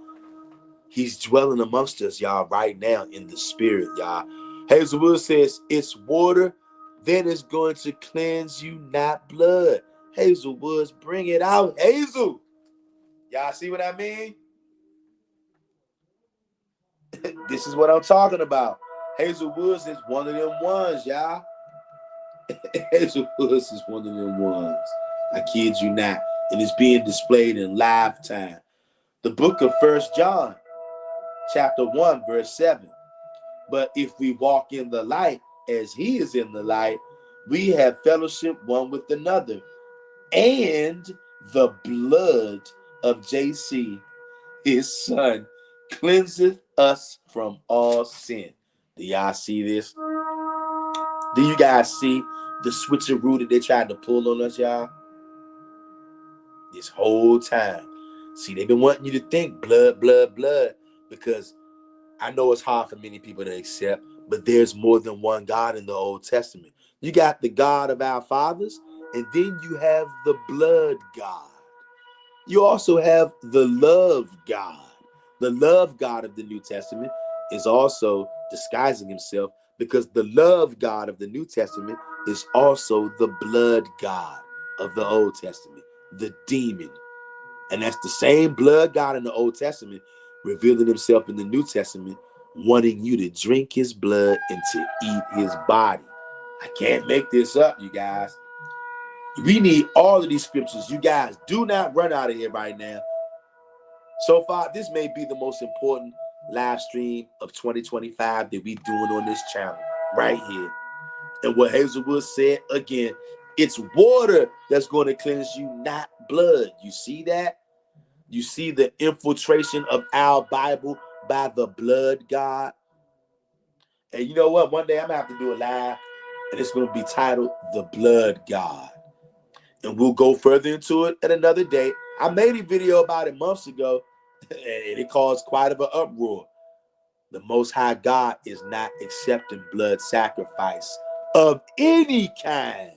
He's dwelling amongst us, y'all, right now in the Spirit, y'all. Hazelwood says, it's water, then it's going to cleanse you, not blood. Hazelwoods, bring it out. Hazel. Y'all see what I mean? This is what I'm talking about. Hazelwoods is one of them ones, y'all. Hazelwoods is one of them ones. I kid you not. And it's being displayed in live time. The book of 1 John, chapter 1, verse 7. But if we walk in the light as he is in the light, we have fellowship one with another. And the blood of JC, his son, cleanseth us from all sin. Do y'all see this? Do you guys see the switcheroo that they tried to pull on us, y'all? This whole time. See, they've been wanting you to think blood, blood, blood, because I know it's hard for many people to accept, but there's more than one God in the Old Testament. You got the God of our fathers, and then you have the blood God. You also have the love God. The love God of the New Testament is also disguising himself, because the love God of the New Testament is also the blood God of the Old Testament, the demon. And that's the same blood God in the Old Testament revealing himself in the New Testament, wanting you to drink his blood and to eat his body. I can't make this up, you guys. We need all of these scriptures. You guys, do not run out of here right now. So far, this may be the most important live stream of 2025 that we're doing on this channel right here. And what Hazelwood said, again, it's water that's going to cleanse you, not blood. You see that? You see the infiltration of our Bible by the blood God. And you know what? One day I'm going to have to do a live, and it's going to be titled The Blood God. And we'll go further into it at another day. I made a video about it months ago, and it caused quite of an uproar. The Most High God is not accepting blood sacrifice of any kind.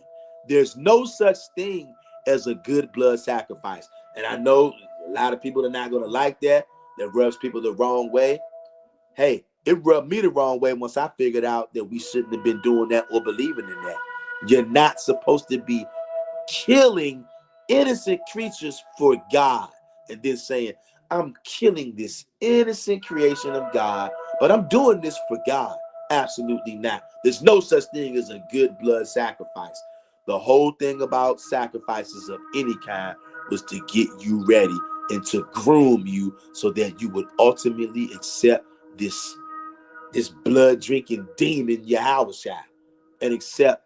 There's no such thing as a good blood sacrifice. And I know a lot of people are not going to like that. That rubs people the wrong way. Hey, it rubbed me the wrong way once I figured out that we shouldn't have been doing that or believing in that. You're not supposed to be killing innocent creatures for God and then saying, I'm killing this innocent creation of God, but I'm doing this for God. Absolutely not. There's no such thing as a good blood sacrifice. The whole thing about sacrifices of any kind was to get you ready and to groom you so that you would ultimately accept this blood drinking demon Yahawahshi and accept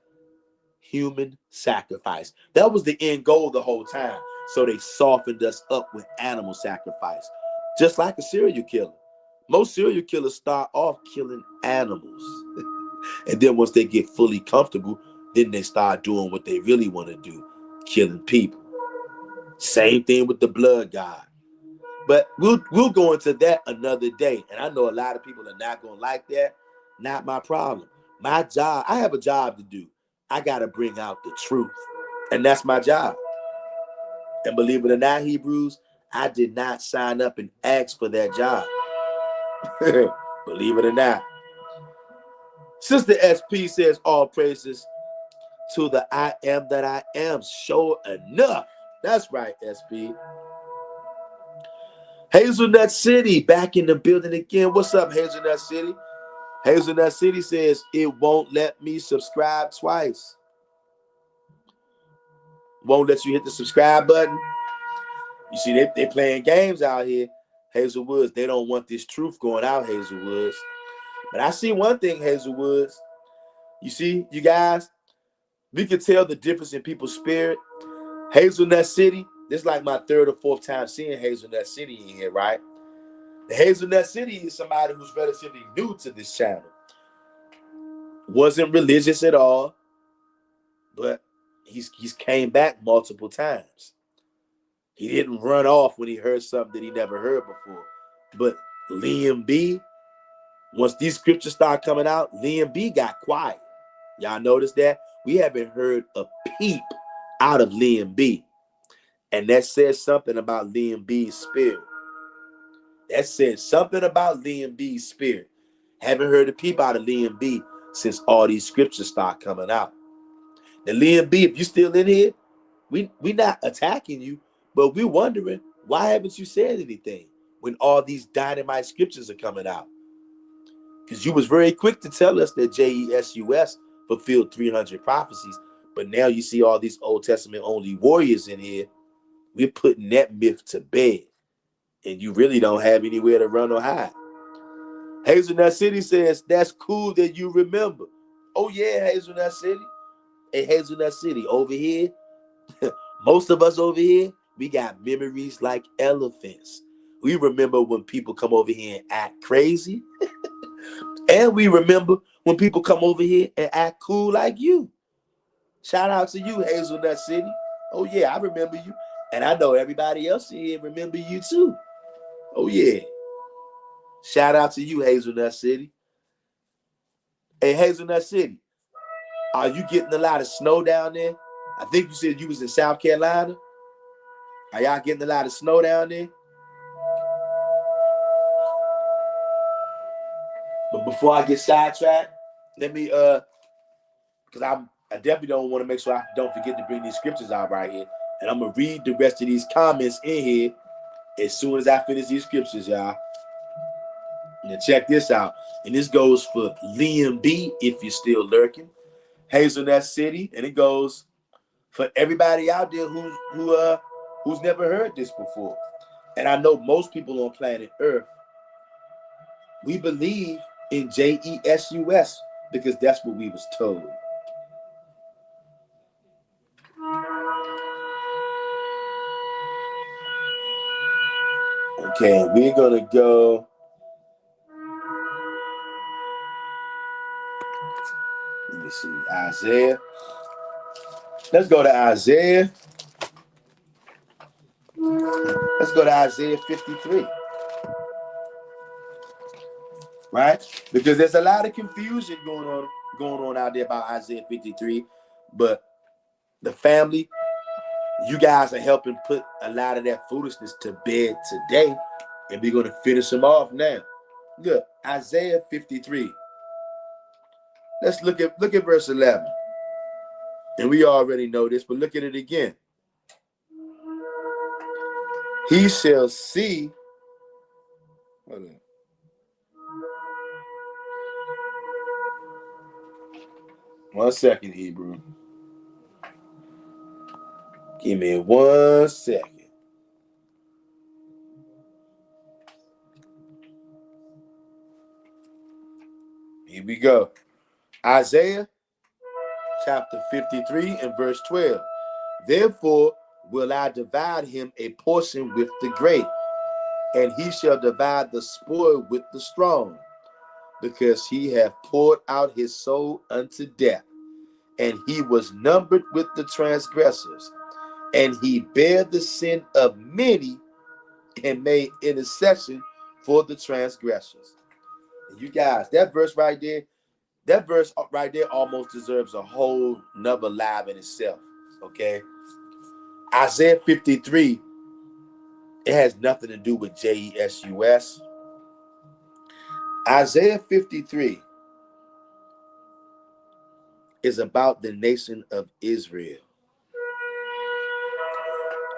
human sacrifice. That was the end goal the whole time. So they softened us up with animal sacrifice, just like a serial killer. Most serial killers start off killing animals. And then once they get fully comfortable, then they start doing what they really want to do, killing people. Same thing with the blood God. But we'll go into that another day. And I know a lot of people are not going to like that. Not my problem. My job, I have a job to do. I got to bring out the truth. And that's my job. And believe it or not, Hebrews, I did not sign up and ask for that job. Believe it or not. Sister SP says, all praises to the I am that I am. Sure enough. That's right, SP. Hazelnut City back in the building again. What's up, Hazelnut City? Hazelnut City says, it won't let me subscribe twice. Won't let you hit the subscribe button. You see, they playing games out here. Hazelwoods, they don't want this truth going out, Hazelwoods. But I see one thing, Hazelwoods. You see, you guys, we can tell the difference in people's spirit. Hazelnut City, this is like my third or fourth time seeing Hazelnut City in here, right? The Hazelnut City is somebody who's relatively new to this channel. Wasn't religious at all, but he's came back multiple times. He didn't run off when he heard something that he never heard before. But Liam B, once these scriptures start coming out, Liam B got quiet. Y'all notice that? We haven't heard a peep out of Liam B. And that says something about Liam B's spirit. That says something about Liam B's spirit. Haven't heard a peep out of Liam B since all these scriptures start coming out. Now, Liam B, if you're still in here, we not attacking you, but we're wondering, why haven't you said anything when all these dynamite scriptures are coming out? Because you was very quick to tell us that JESUS fulfilled 300 prophecies, but now you see all these Old Testament only warriors in here. We're putting that myth to bed, and you really don't have anywhere to run or hide. Hazelnut City says, that's cool that you remember. Oh yeah, Hazelnut City. Hey, Hazelnut City, over here, most of us over here, we got memories like elephants. We remember when people come over here and act crazy. And we remember when people come over here and act cool like you. Shout out to you, Hazelnut City. Oh yeah, I remember you. And I know everybody else here remember you too. Oh yeah. Shout out to you, Hazelnut City. Hey, Hazelnut City, are you getting a lot of snow down there? I think you said you was in South Carolina. Are y'all getting a lot of snow down there? But before I get sidetracked, let me because I definitely don't want to make sure I don't forget to bring these scriptures out right here. And I'm gonna read the rest of these comments in here as soon as I finish these scriptures, y'all. Now check this out. And this goes for Liam B, if you're still lurking, Hazelnut City, and it goes for everybody out there who's never heard this before. And I know most people on planet Earth, we believe in JESUS because that's what we was told. Okay, we're gonna go. Let me see, Isaiah. Let's go to Isaiah. Let's go to Isaiah 53. Right? Because there's a lot of confusion going on out there about Isaiah 53. But the family, you guys are helping put a lot of that foolishness to bed today. And we're going to finish them off now. Look, Isaiah 53. Let's look at verse 11. And we already know this, but look at it again. He shall see. Hold on. One second, Hebrew. Give me 1 second. Here we go. Isaiah chapter 53 and verse 12. Therefore will I divide him a portion with the great, and he shall divide the spoil with the strong, because he hath poured out his soul unto death, and he was numbered with the transgressors, and he bare the sin of many and made intercession for the transgressors. And you guys, that verse right there almost deserves a whole nother live in itself. Okay. Isaiah 53, it has nothing to do with JESUS. Isaiah 53 is about the nation of Israel.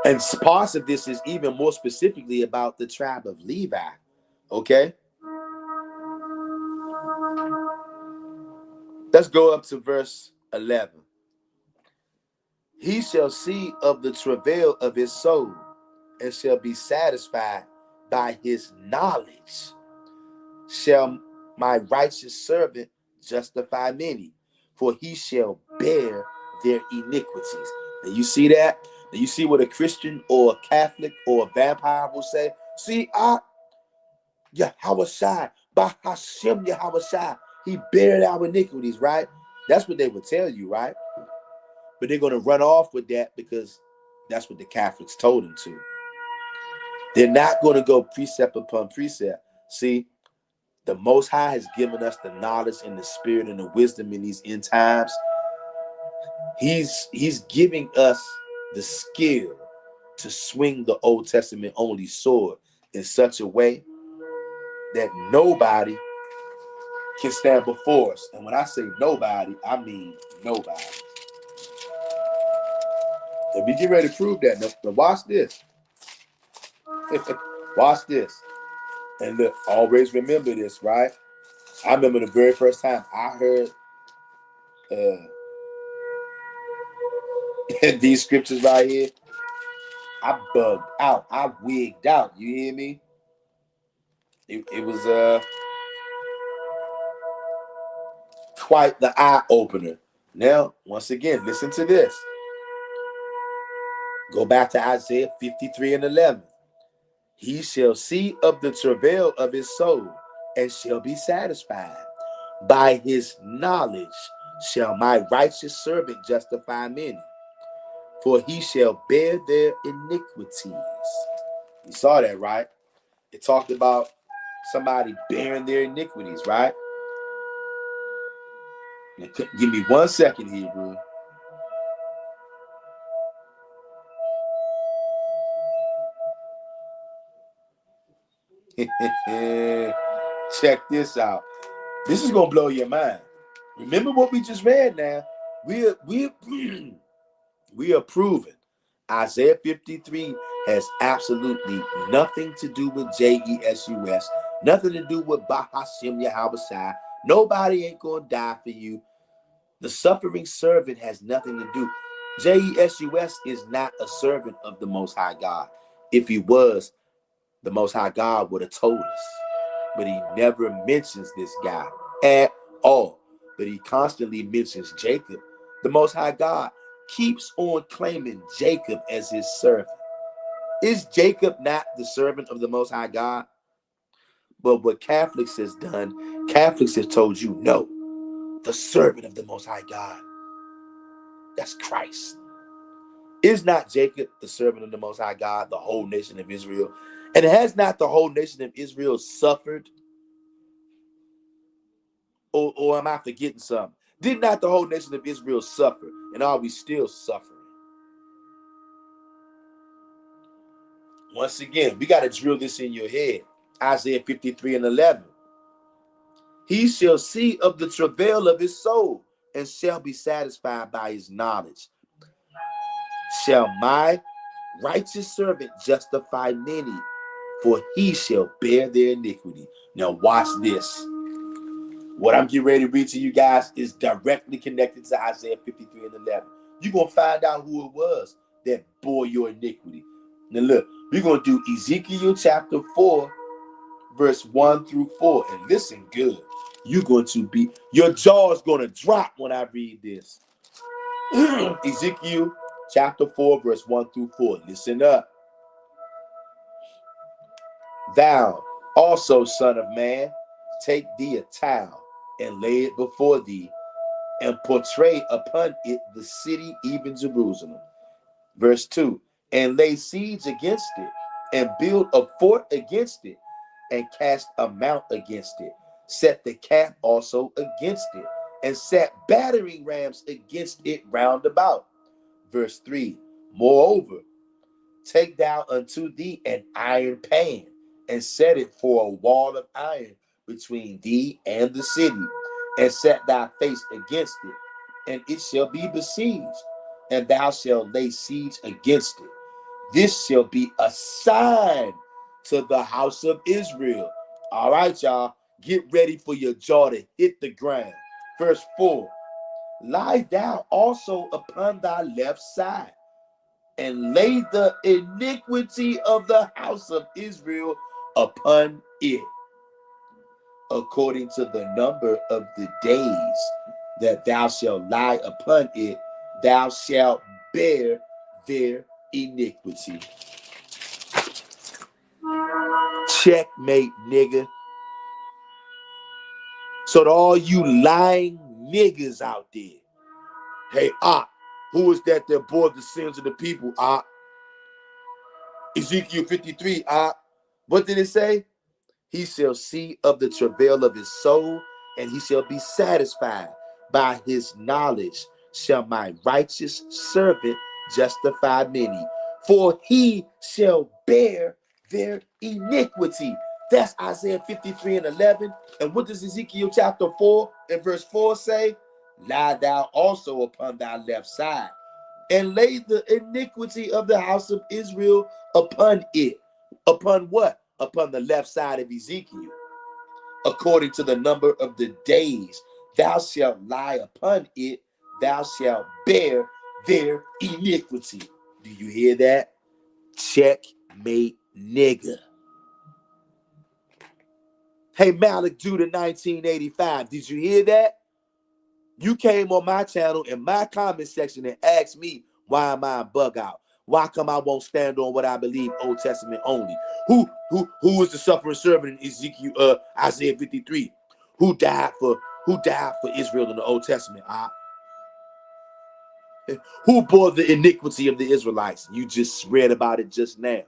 And parts of this is even more specifically about the tribe of Levi. Okay? Let's go up to verse 11. He shall see of the travail of his soul, and shall be satisfied by his knowledge. Shall my righteous servant justify many, for he shall bear their iniquities. And you see that? And you see what a Christian or a Catholic or a vampire will say? See, Yahawahshi, Bahashem Yahawahshi, he bared our iniquities, right? That's what they would tell you, right? But they're going to run off with that because that's what the Catholics told them to. They're not going to go precept upon precept. See, the Most High has given us the knowledge and the spirit and the wisdom in these end times. He's giving us the skill to swing the Old Testament only sword in such a way that nobody can stand before us. And when I say nobody, I mean nobody. And we get ready to prove that. Now watch this. Watch this. And look, always remember this, right? I remember the very first time I heard these scriptures right here. I bugged out. I wigged out. You hear me? It was quite the eye opener. Now, once again, listen to this. Go back to Isaiah 53 and 11. He shall see of the travail of his soul, and shall be satisfied. By his knowledge shall my righteous servant justify many, for he shall bear their iniquities. You saw that, right? It talked about somebody bearing their iniquities, right? Now, give me 1 second here, bro. Check this out. This is gonna blow your mind. Remember what we just read now. We are proven Isaiah 53 has absolutely nothing to do with Jesus, nothing to do with Bahashem Yahawahshi. Nobody ain't gonna die for you. The suffering servant has nothing to do. Jesus is not a servant of the Most High God. If he was, the Most High God would have told us. But he never mentions this guy at all. But he constantly mentions Jacob. The Most High God keeps on claiming Jacob as his servant. Is Jacob not the servant of the Most High God? But what Catholics has done, Catholics have told you, no, the servant of the Most High God, that's Christ. Is not Jacob the servant of the Most High God, the whole nation of Israel? And has not the whole nation of Israel suffered? Or am I forgetting something? Did not the whole nation of Israel suffer? And are we still suffering? Once again, we got to drill this in your head. Isaiah 53 and 11. He shall see of the travail of his soul, and shall be satisfied by his knowledge. Shall my righteous servant justify many, for he shall bear their iniquity. Now watch this. What I'm getting ready to read to you guys is directly connected to Isaiah 53 and 11. You're going to find out who it was that bore your iniquity. Now look, we're going to do Ezekiel chapter 4, verse 1 through 4. And listen good. You're going to be, your jaw's going to drop when I read this. Ezekiel chapter 4, verse 1 through 4. Listen up. Thou also, son of man, take thee a towel and lay it before thee, and portray upon it the city, even Jerusalem. Verse 2. And lay siege against it, and build a fort against it, and cast a mount against it. Set the camp also against it, and set battering rams against it round about. Verse 3. Moreover, take thou unto thee an iron pan, and set it for a wall of iron between thee and the city, and set thy face against it. and it shall be besieged, and thou shalt lay siege against it. This shall be a sign to the house of Israel. All right, y'all, get ready for your jaw to hit the ground. Verse 4, lie thou also upon thy left side, and lay the iniquity of the house of Israel upon it, according to the number of the days that thou shalt lie upon it, thou shalt bear their iniquity. Checkmate, nigga. So to all you lying niggas out there, hey, who is that bore the sins of the people, Ezekiel 53, what did it say? He shall see of the travail of his soul, and he shall be satisfied. By his knowledge shall my righteous servant justify many, for he shall bear their iniquity. That's Isaiah 53 and 11. And what does Ezekiel chapter 4 and verse 4 say? Lie thou also upon thy left side, and lay the iniquity of the house of Israel upon it. Upon what? Upon the left side of Ezekiel. According to the number of the days, thou shalt lie upon it, thou shalt bear their iniquity. Do you hear that? Checkmate, nigga. Hey, Malik Judah 1985, did you hear that? You came on my channel in my comment section and asked me, why am I a bug out? Why come I won't stand on what I believe, Old Testament only? Who is the suffering servant in Ezekiel, Isaiah 53? Who died for Israel in the Old Testament? Who bore the iniquity of the Israelites? You just read about it just now.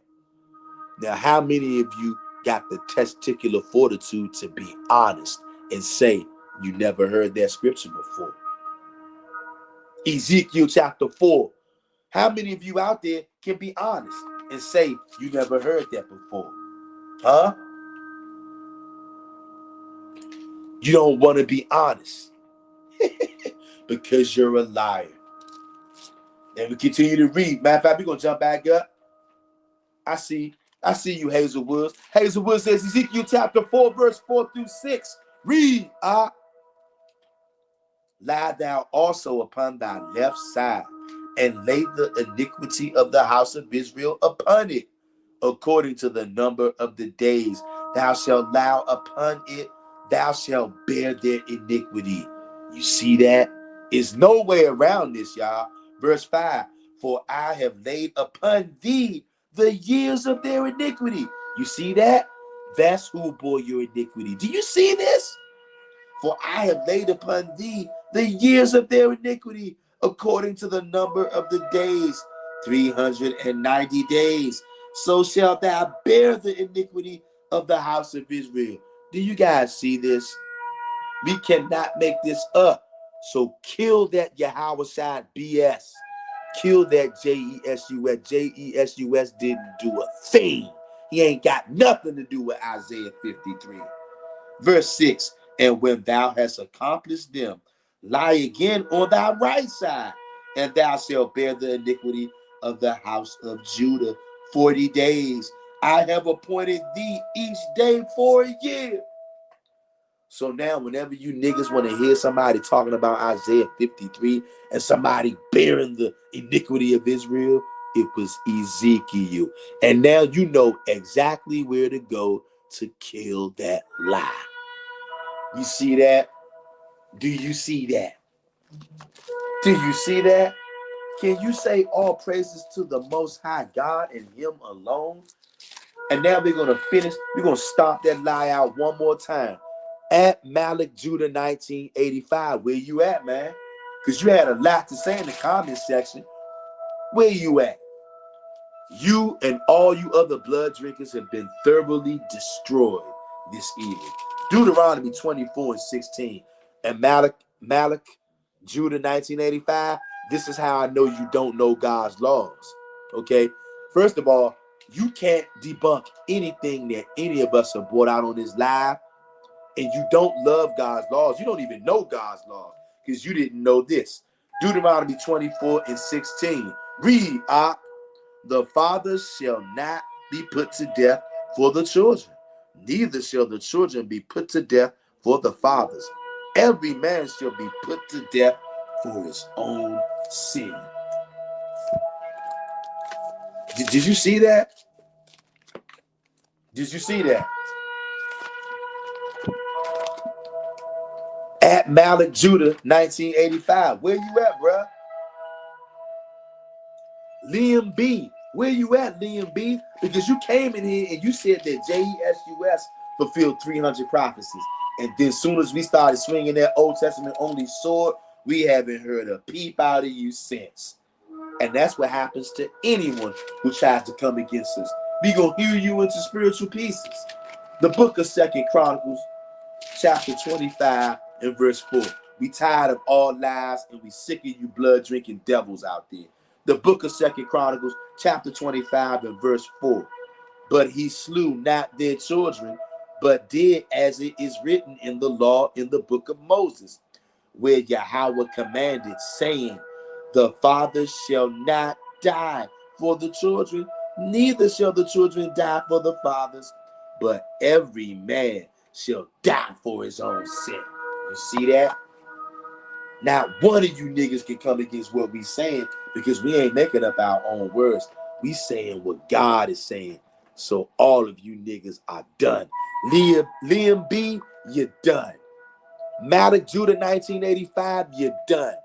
Now, how many of you got the testicular fortitude to be honest and say you never heard that scripture before? Ezekiel chapter 4. How many of you out there can be honest and say you never heard that before? Huh? You don't want to be honest because you're a liar. And we continue to read. Matter of fact, we're going to jump back up. I see you, Hazel Woods. Hazel Woods says Ezekiel chapter 4, verse 4 through 6. Read, lie thou also upon thy left side, and lay the iniquity of the house of Israel upon it, according to the number of the days. Thou shalt lie upon it, thou shalt bear their iniquity. You see that? There's no way around this, y'all. Verse 5, for I have laid upon thee the years of their iniquity. You see that? That's who bore your iniquity. Do you see this? For I have laid upon thee the years of their iniquity, according to the number of the days, 390 days. So shalt thou bear the iniquity of the house of Israel. Do you guys see this? We cannot make this up. So kill that Yahawahshi BS. Kill that J-E-S-U-S. J-E-S-U-S didn't do a thing. He ain't got nothing to do with Isaiah 53. Verse 6, and when thou hast accomplished them, lie again on thy right side, and thou shalt bear the iniquity of the house of Judah 40 days. I have appointed thee each day for a year. So now whenever you niggas want to hear somebody talking about Isaiah 53 and somebody bearing the iniquity of Israel, it was Ezekiel. And now you know exactly where to go to kill that lie. You see that? Do you see that? Do you see that? Can you say all praises to the Most High God and Him alone? And now we're going to finish. We're going to stomp that lie out one more time. At Malik Judah 1985, where you at, man? Because you had a lot to say in the comment section. Where you at? You and all you other blood drinkers have been thoroughly destroyed this evening. Deuteronomy 24 and 16. And Malik Judah 1985, this is how I know you don't know God's laws. Okay? First of all, you can't debunk anything that any of us have brought out on this live, and you don't love God's laws. You don't even know God's laws because you didn't know this. Deuteronomy 24:16. Read, the fathers shall not be put to death for the children, neither shall the children be put to death for the fathers. Every man shall be put to death for his own sin. Did you see that? Did you see that? At Malik Judah, 1985. Where you at, bruh? Liam B. Where you at, Liam B? Because you came in here and you said that JESUS fulfilled 300 prophecies. And then as soon as we started swinging that Old Testament only sword, we haven't heard a peep out of you since. And that's what happens to anyone who tries to come against us. We gonna hew you into spiritual pieces. The book of 2nd Chronicles, chapter 25 and verse 4. We tired of all lies and we sick of you blood drinking devils out there. The book of 2nd Chronicles, chapter 25 and verse 4. But he slew not their children, but did as it is written in the law in the book of Moses, where Yahawah commanded, saying, the fathers shall not die for the children, neither shall the children die for the fathers, but every man shall die for his own sin. You see that? Not one of you niggas can come against what we saying, because we ain't making up our own words. We saying what God is saying. So all of you niggas are done. Liam B, you're done. Malik Judah 1985, you're done.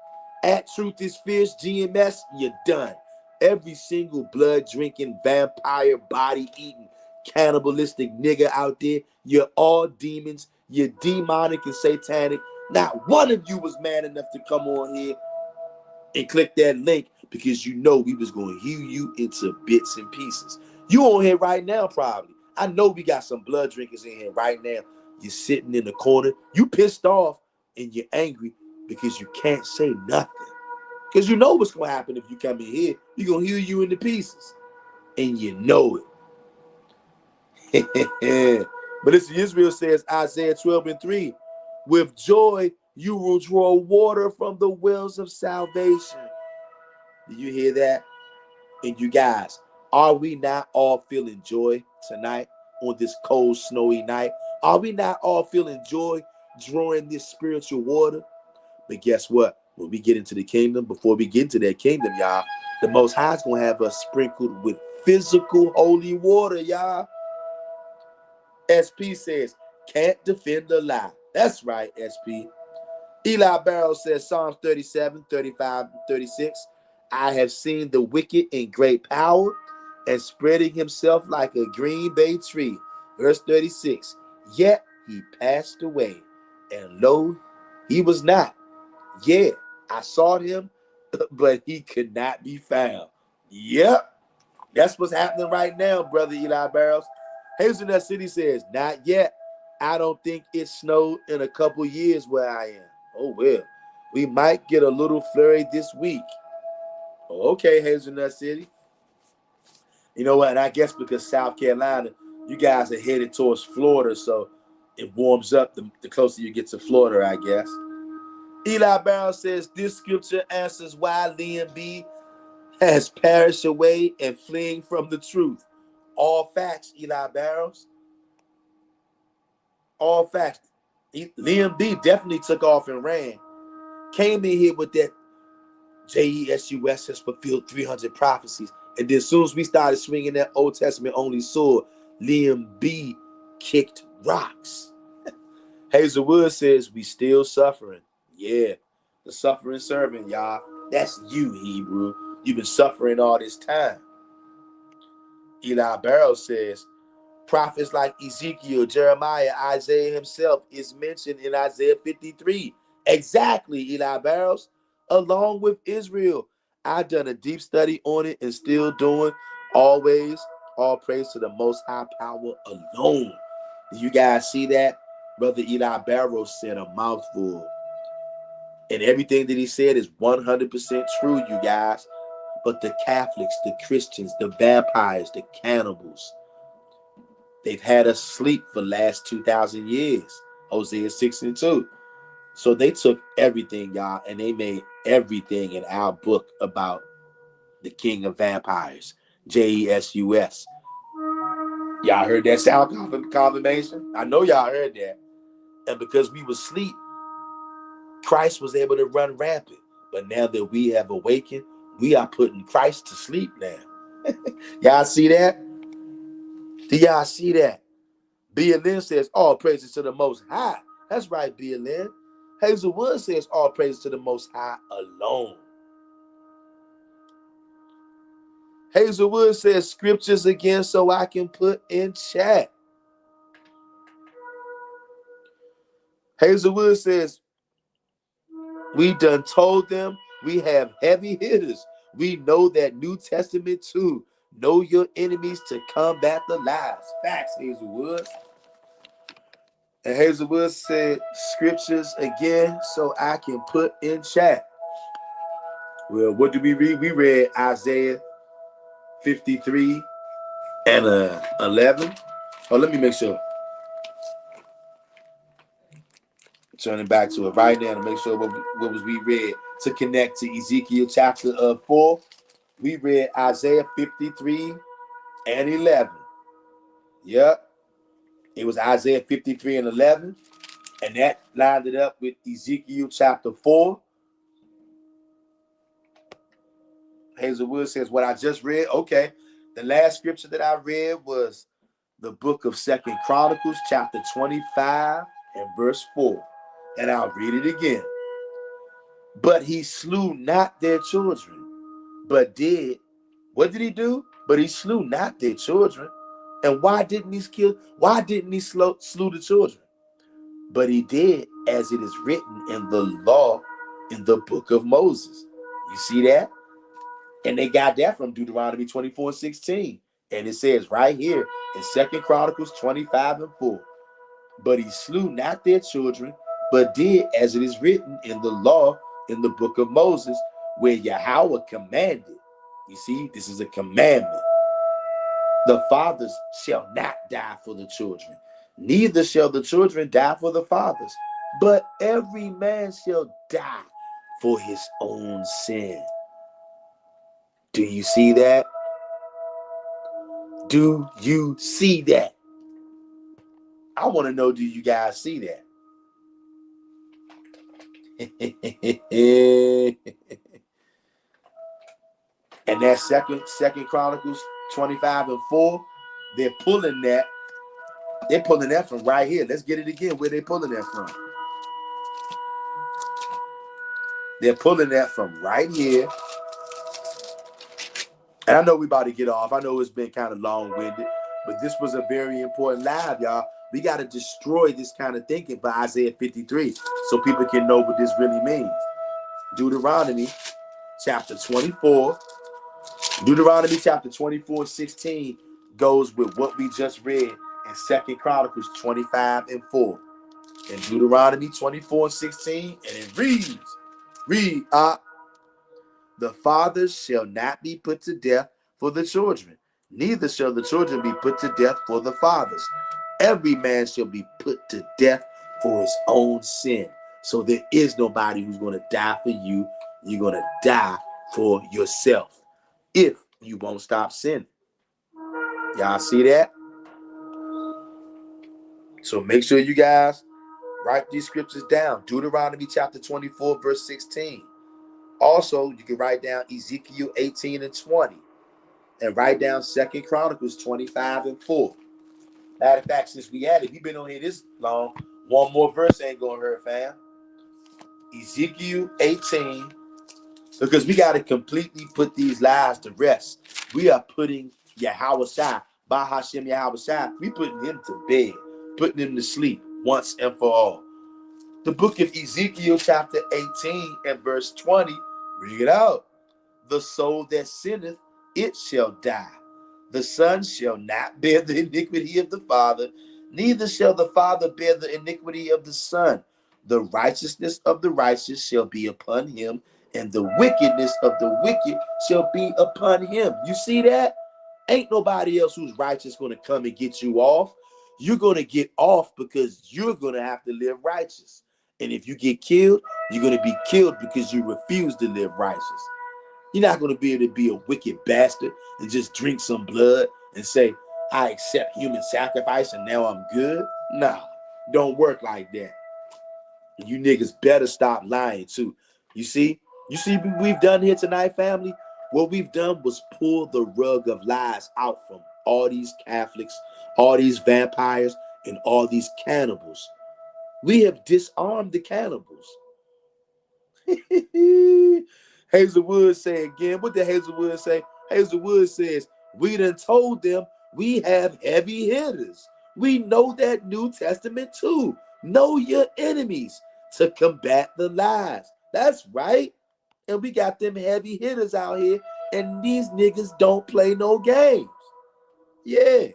At Truth is Fierce GMS, you're done. Every single blood drinking, vampire, body eating, cannibalistic nigga out there, you're all demons. You're demonic and satanic. Not one of you was man enough to come on here and click that link, because you know we was going to hew you into bits and pieces. You on here right now, probably. I know we got some blood drinkers in here right now. You're sitting in the corner. You pissed off and you're angry because you can't say nothing. Because you know what's going to happen if you come in here. We're going to hew you into pieces. And you know it. But listen, Israel says, Isaiah 12:3, with joy you will draw water from the wells of salvation. Do you hear that? And you guys, are we not all feeling joy tonight on this cold, snowy night? Are we not all feeling joy drawing this spiritual water? But guess what? When we get into the kingdom, before we get into that kingdom, y'all, the Most High is going to have us sprinkled with physical holy water, y'all. SP says, can't defend a lie. That's right, SP. Eli Barrow says, Psalms 37, 35, and 36. I have seen the wicked in great power and spreading himself like a green bay tree. Verse 36. Yet he passed away, and lo, he was not. Yeah, I sought him, but he could not be found. Yep, that's what's happening right now, brother Eli Barrows. Hazelnut City says, not yet. I don't think it snowed in a couple years where I am. Oh, well, we might get a little flurry this week. Oh, okay, Hazelnut City. You know what? And I guess because South Carolina, you guys are headed towards Florida, so it warms up the closer you get to Florida, I guess. Eli Barrow says, this scripture answers why Liam B has perished away and fleeing from the truth. All facts, Eli Barrows. All facts. Liam B definitely took off and ran. Came in here with that JESUS has fulfilled 300 prophecies. And then as soon as we started swinging that Old Testament only sword, Liam B kicked rocks. Hazelwood says, we still suffering. Yeah, the suffering servant, y'all. That's you, Hebrew. You've been suffering all this time. Eli Barrow says, prophets like Ezekiel, Jeremiah, Isaiah himself is mentioned in Isaiah 53. Exactly, Eli Barrows. Along with Israel. I've done a deep study on it and still doing. Always, all praise to the Most High power alone. Do you guys see that? Brother Eli Barrows said a mouthful. And everything that he said is 100% true, you guys. But the Catholics, the Christians, the vampires, the cannibals, they've had us sleep for the last 2,000 years. Hosea 6:2. So they took everything, y'all, and they made everything in our book about the king of vampires, Jesus. Y'all heard that sound confirmation? I know y'all heard that. And because we were asleep, Christ was able to run rampant. But now that we have awakened, we are putting Christ to sleep now. Y'all see that? Do y'all see that? BLN says, all praises to the Most High. That's right, BLN. Hazelwood says, all praises to the Most High alone. Hazelwood says, scriptures again so I can put in chat. Hazelwood says, we done told them we have heavy hitters. We know that New Testament too. Know your enemies to combat the lies. Facts, Hazelwood. And Hazelwood said, scriptures again so I can put in chat. Well, what did we read? We read Isaiah 53 and 11. Oh, let me make sure. Turning back to it right now to make sure what was we read to connect to Ezekiel chapter 4. We read Isaiah 53 and 11. Yep. It was Isaiah 53 and 11. And that lined it up with Ezekiel chapter 4. Hazelwood says, what I just read, okay. The last scripture that I read was the book of 2nd Chronicles, chapter 25 and verse 4. And I'll read it again. But he slew not their children, but did. What did he do? But he slew not their children. And why didn't he slew the children? But he did as it is written in the law in the book of Moses. You see that? And they got that from Deuteronomy 24:16. And it says right here in 2nd Chronicles 25 and 4. But he slew not their children, but did as it is written in the law in the book of Moses, where Yahawah commanded. You see, this is a commandment. The fathers shall not die for the children, neither shall the children die for the fathers, but every man shall die for his own sin. Do you see that? Do you see that? I want to know, do you guys see that? And that second Chronicles 25 and 4, they're pulling that from right here. Let's get it again. Where they pulling that from? They're pulling that from right here. And I know we about to get off. I know it's been kind of long-winded, but this was a very important live, y'all. We got to destroy this kind of thinking for Isaiah 53 so people can know what this really means. Deuteronomy chapter 24. Deuteronomy chapter 24:16 goes with what we just read in 2nd Chronicles 25 and 4. In Deuteronomy 24:16, and it reads, the fathers shall not be put to death for the children, neither shall the children be put to death for the fathers. Every man shall be put to death for his own sin. So there is nobody who's going to die for you. You're going to die for yourself if you won't stop sinning. Y'all see that? So make sure you guys write these scriptures down. Deuteronomy chapter 24, verse 16. Also, you can write down Ezekiel 18 and 20. And write down 2nd Chronicles 25 and 4. Matter of fact, since we had it, we've been on here this long, one more verse ain't going to hurt, fam. Ezekiel 18, because we got to completely put these lies to rest. We are putting Yahawahshi, Bahashem Yahawahshi, we putting him to bed, putting him to sleep once and for all. The book of Ezekiel chapter 18 and verse 20, read it out. The soul that sinneth, it shall die. The son shall not bear the iniquity of the father, neither shall the father bear the iniquity of the son. The righteousness of the righteous shall be upon him, and the wickedness of the wicked shall be upon him. You see that? Ain't nobody else who's righteous going to come and get you off. You're going to get off because you're going to have to live righteous. And if you get killed, You're going to be killed because you refuse to live righteous. You're not going to be able to be a wicked bastard and just drink some blood and say, I accept human sacrifice and now I'm good. Nah, don't work like that. You niggas better stop lying too. You see what we've done here tonight, family? What we've done was pull the rug of lies out from all these Catholics, all these vampires, and all these cannibals. We have disarmed the cannibals. Hazelwood say again. What did Hazelwood say? Hazelwood says, we done told them we have heavy hitters. We know that New Testament too. Know your enemies to combat the lies. That's right. And we got them heavy hitters out here, and these niggas don't play no games. Yeah.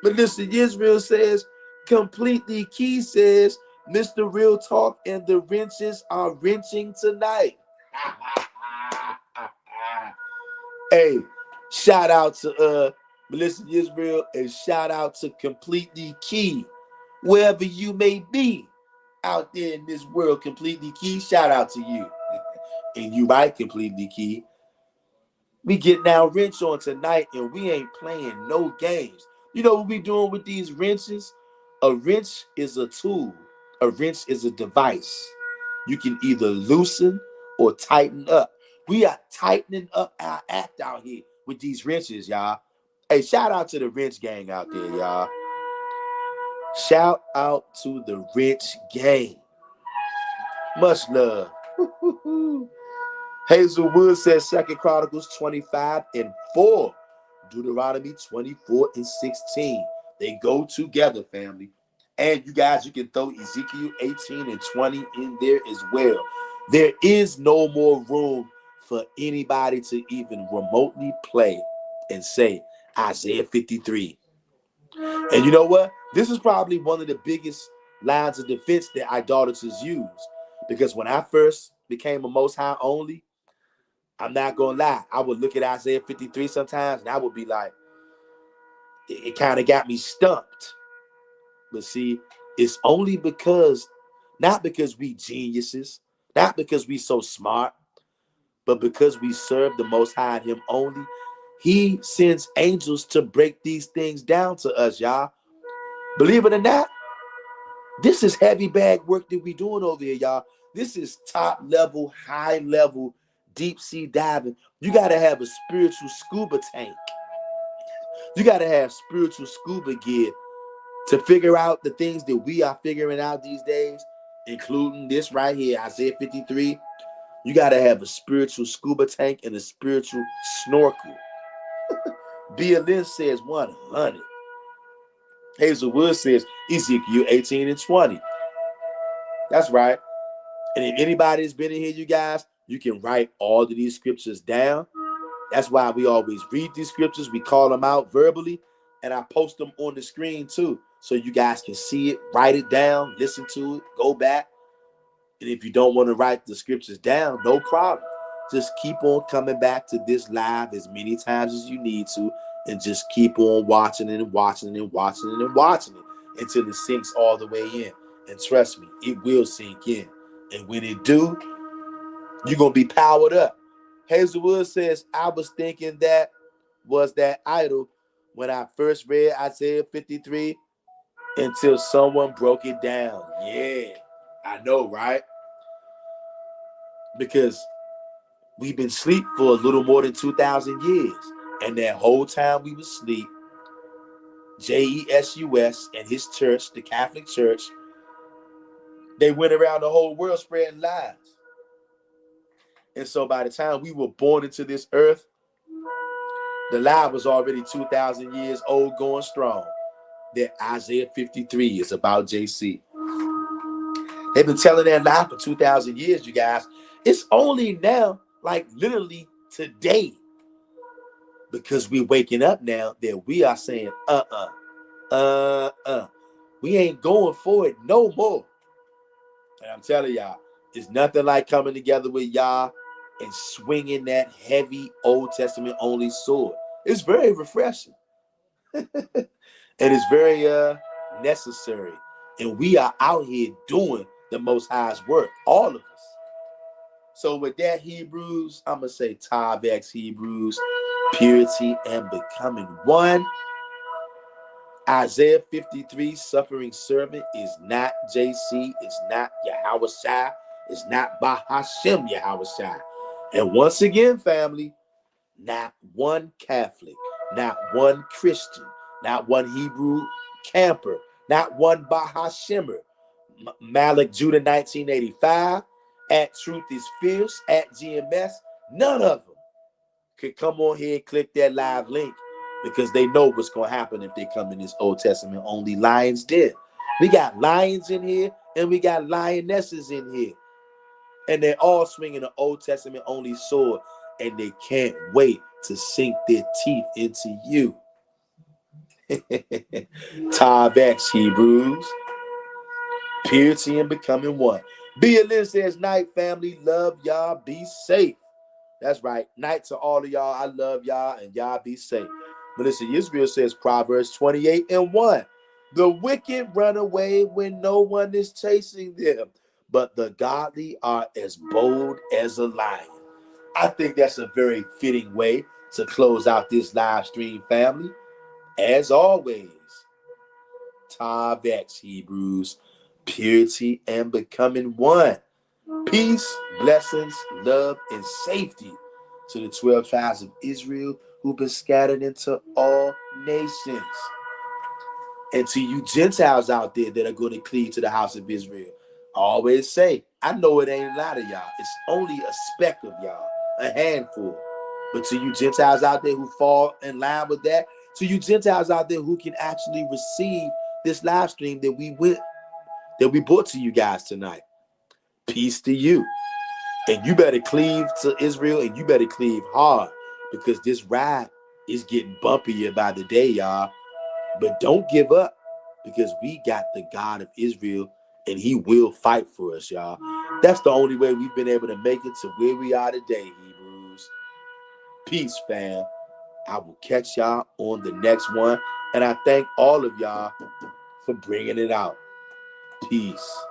Melissa Israel says, completely key says, Mr. Real Talk and the wrenches are wrenching tonight. Hey, shout out to Melissa Israel and shout out to Completely Key. Wherever you may be out there in this world, Completely Key, shout out to you. And you right, Completely Key. We getting our wrench on tonight and we ain't playing no games. You know what we doing with these wrenches? A wrench is a tool. A wrench is a device. You can either loosen or tighten up. We are tightening up our act out here with these wrenches, y'all. Hey, shout out to the wrench gang out there, y'all. Shout out to the wrench gang. Much love. Hazelwood says 2 Chronicles 25:4. Deuteronomy 24:16. They go together, family. And you guys, you can throw Ezekiel 18:20 in there as well. There is no more room for anybody to even remotely play and say Isaiah 53. And you know what? This is probably one of the biggest lines of defense that idolaters use. Because when I first became a Most High only, I'm not going to lie, I would look at Isaiah 53 sometimes and I would be like, it kind of got me stumped. But see, it's only because, not because we geniuses, not because we so smart, but because we serve the Most High and Him only. He sends angels to break these things down to us, y'all. Believe it or not, this is heavy bag work that we doing over here, y'all. This is top level, high level, deep sea diving. You got to have a spiritual scuba tank. You got to have spiritual scuba gear to figure out the things that we are figuring out these days, including this right here, Isaiah 53. You got to have a spiritual scuba tank and a spiritual snorkel. BLN says 100. Hazelwood says Ezekiel 18:20. That's right. And if anybody's been in here, you guys, you can write all of these scriptures down. That's why we always read these scriptures. We call them out verbally, and I post them on the screen too, so you guys can see it, write it down, listen to it, go back. And if you don't want to write the scriptures down, no problem. Just keep on coming back to this live as many times as you need to, and just keep on watching it and watching it and watching it and watching it until it sinks all the way in. And trust me, it will sink in. And when it do, you're going to be powered up. Hazelwood says, I was thinking that was that idol when I first read Isaiah 53 until someone broke it down. Yeah, I know, right? Because we've been asleep for a little more than 2,000 years. And that whole time we was asleep, Jesus and his church, the Catholic Church, they went around the whole world spreading lies. And so by the time we were born into this earth, the lie was already 2,000 years old, going strong, that Isaiah 53 is about JC. They've been telling that lie for 2,000 years, you guys. It's only now, like literally today, because we're waking up now, that we are saying, we ain't going for it no more. And I'm telling y'all, it's nothing like coming together with y'all and swinging that heavy Old Testament only sword. It's very refreshing. And it's very necessary. And we are out here doing the Most High's work, all of us. So with that, Hebrews, I'm going to say Tav Hebrews, purity and becoming one. Isaiah 53, suffering servant, is not JC, it's not Yahawahshi, it's not Bahashem Yahawahshi. And once again, family, not one Catholic, not one Christian, not one Hebrew camper, not one Bahashemmer, Malik Judah 1985, at Truth is Fierce, at GMS, none of them could come on here and click that live link because they know what's going to happen if they come in this Old Testament only Lions Den. We got lions in here and we got lionesses in here. And they're all swinging an Old Testament only sword, and they can't wait to sink their teeth into you. Tav X Hebrews, purity and becoming one. Be a Lynn says, night family, love y'all, be safe. That's right. Night to all of y'all. I love y'all and y'all be safe. Melissa Israel says Proverbs 28:1. The wicked run away when no one is chasing them, but the godly are as bold as a lion. I think that's a very fitting way to close out this live stream, family. As always, Tav X Hebrews, purity and becoming one. Peace, blessings, love, and safety to the 12 tribes of Israel who've been scattered into all nations. And to you Gentiles out there that are going to cleave to the house of Israel, I always say, I know it ain't a lot of y'all. It's only a speck of y'all, a handful. But to you Gentiles out there who fall in line with that, to you Gentiles out there who can actually receive this live stream that we brought to you guys tonight, peace to you. And you better cleave to Israel, and you better cleave hard, because this ride is getting bumpier by the day, y'all. But don't give up, because we got the God of Israel, and he will fight for us, y'all. That's the only way we've been able to make it to where we are today, Hebrews. Peace, fam. I will catch y'all on the next one. And I thank all of y'all for bringing it out. Peace.